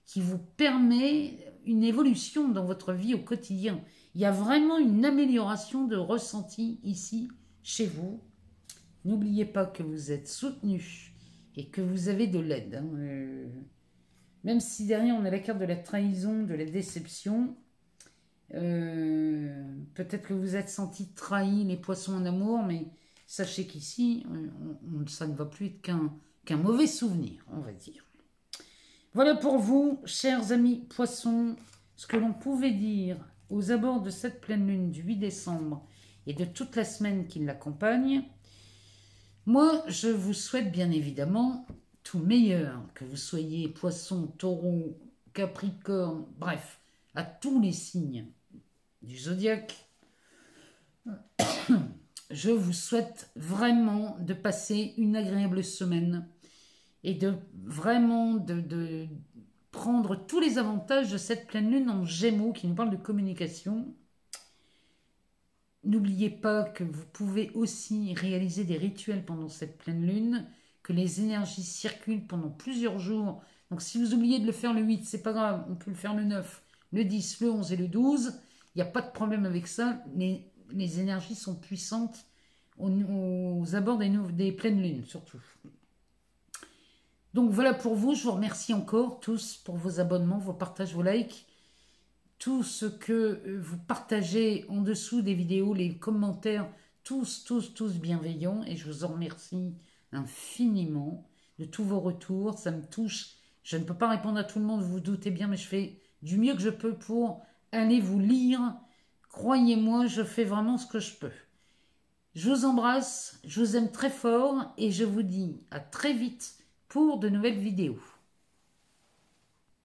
qui vous permet une évolution dans votre vie au quotidien, il y a vraiment une amélioration de ressenti ici, chez vous. N'oubliez pas que vous êtes soutenu et que vous avez de l'aide. Hein. Même si derrière on a la carte de la trahison, de la déception, peut-être que vous êtes senti trahi les poissons en amour, mais sachez qu'ici, ça ne va plus être qu'un mauvais souvenir, on va dire. Voilà pour vous, chers amis poissons, ce que l'on pouvait dire aux abords de cette pleine lune du 8 décembre et de toute la semaine qui l'accompagne. Moi, je vous souhaite bien évidemment tout le meilleur, que vous soyez poisson, taureau, capricorne, bref, à tous les signes du zodiaque. Je vous souhaite vraiment de passer une agréable semaine et de vraiment de prendre tous les avantages de cette pleine lune en Gémeaux qui nous parle de communication. N'oubliez pas que vous pouvez aussi réaliser des rituels pendant cette pleine lune, que les énergies circulent pendant plusieurs jours. Donc si vous oubliez de le faire le 8, c'est pas grave, on peut le faire le 9, le 10, le 11 et le 12. Il n'y a pas de problème avec ça. Les énergies sont puissantes aux abords des pleines lunes, surtout. Donc voilà pour vous. Je vous remercie encore tous pour vos abonnements, vos partages, vos likes. Tout ce que vous partagez en dessous des vidéos, les commentaires, tous bienveillants. Et je vous en remercie infiniment de tous vos retours. Ça me touche. Je ne peux pas répondre à tout le monde, vous vous doutez bien, mais je fais du mieux que je peux pour aller vous lire. Croyez-moi, je fais vraiment ce que je peux. Je vous embrasse, je vous aime très fort et je vous dis à très vite pour de nouvelles vidéos.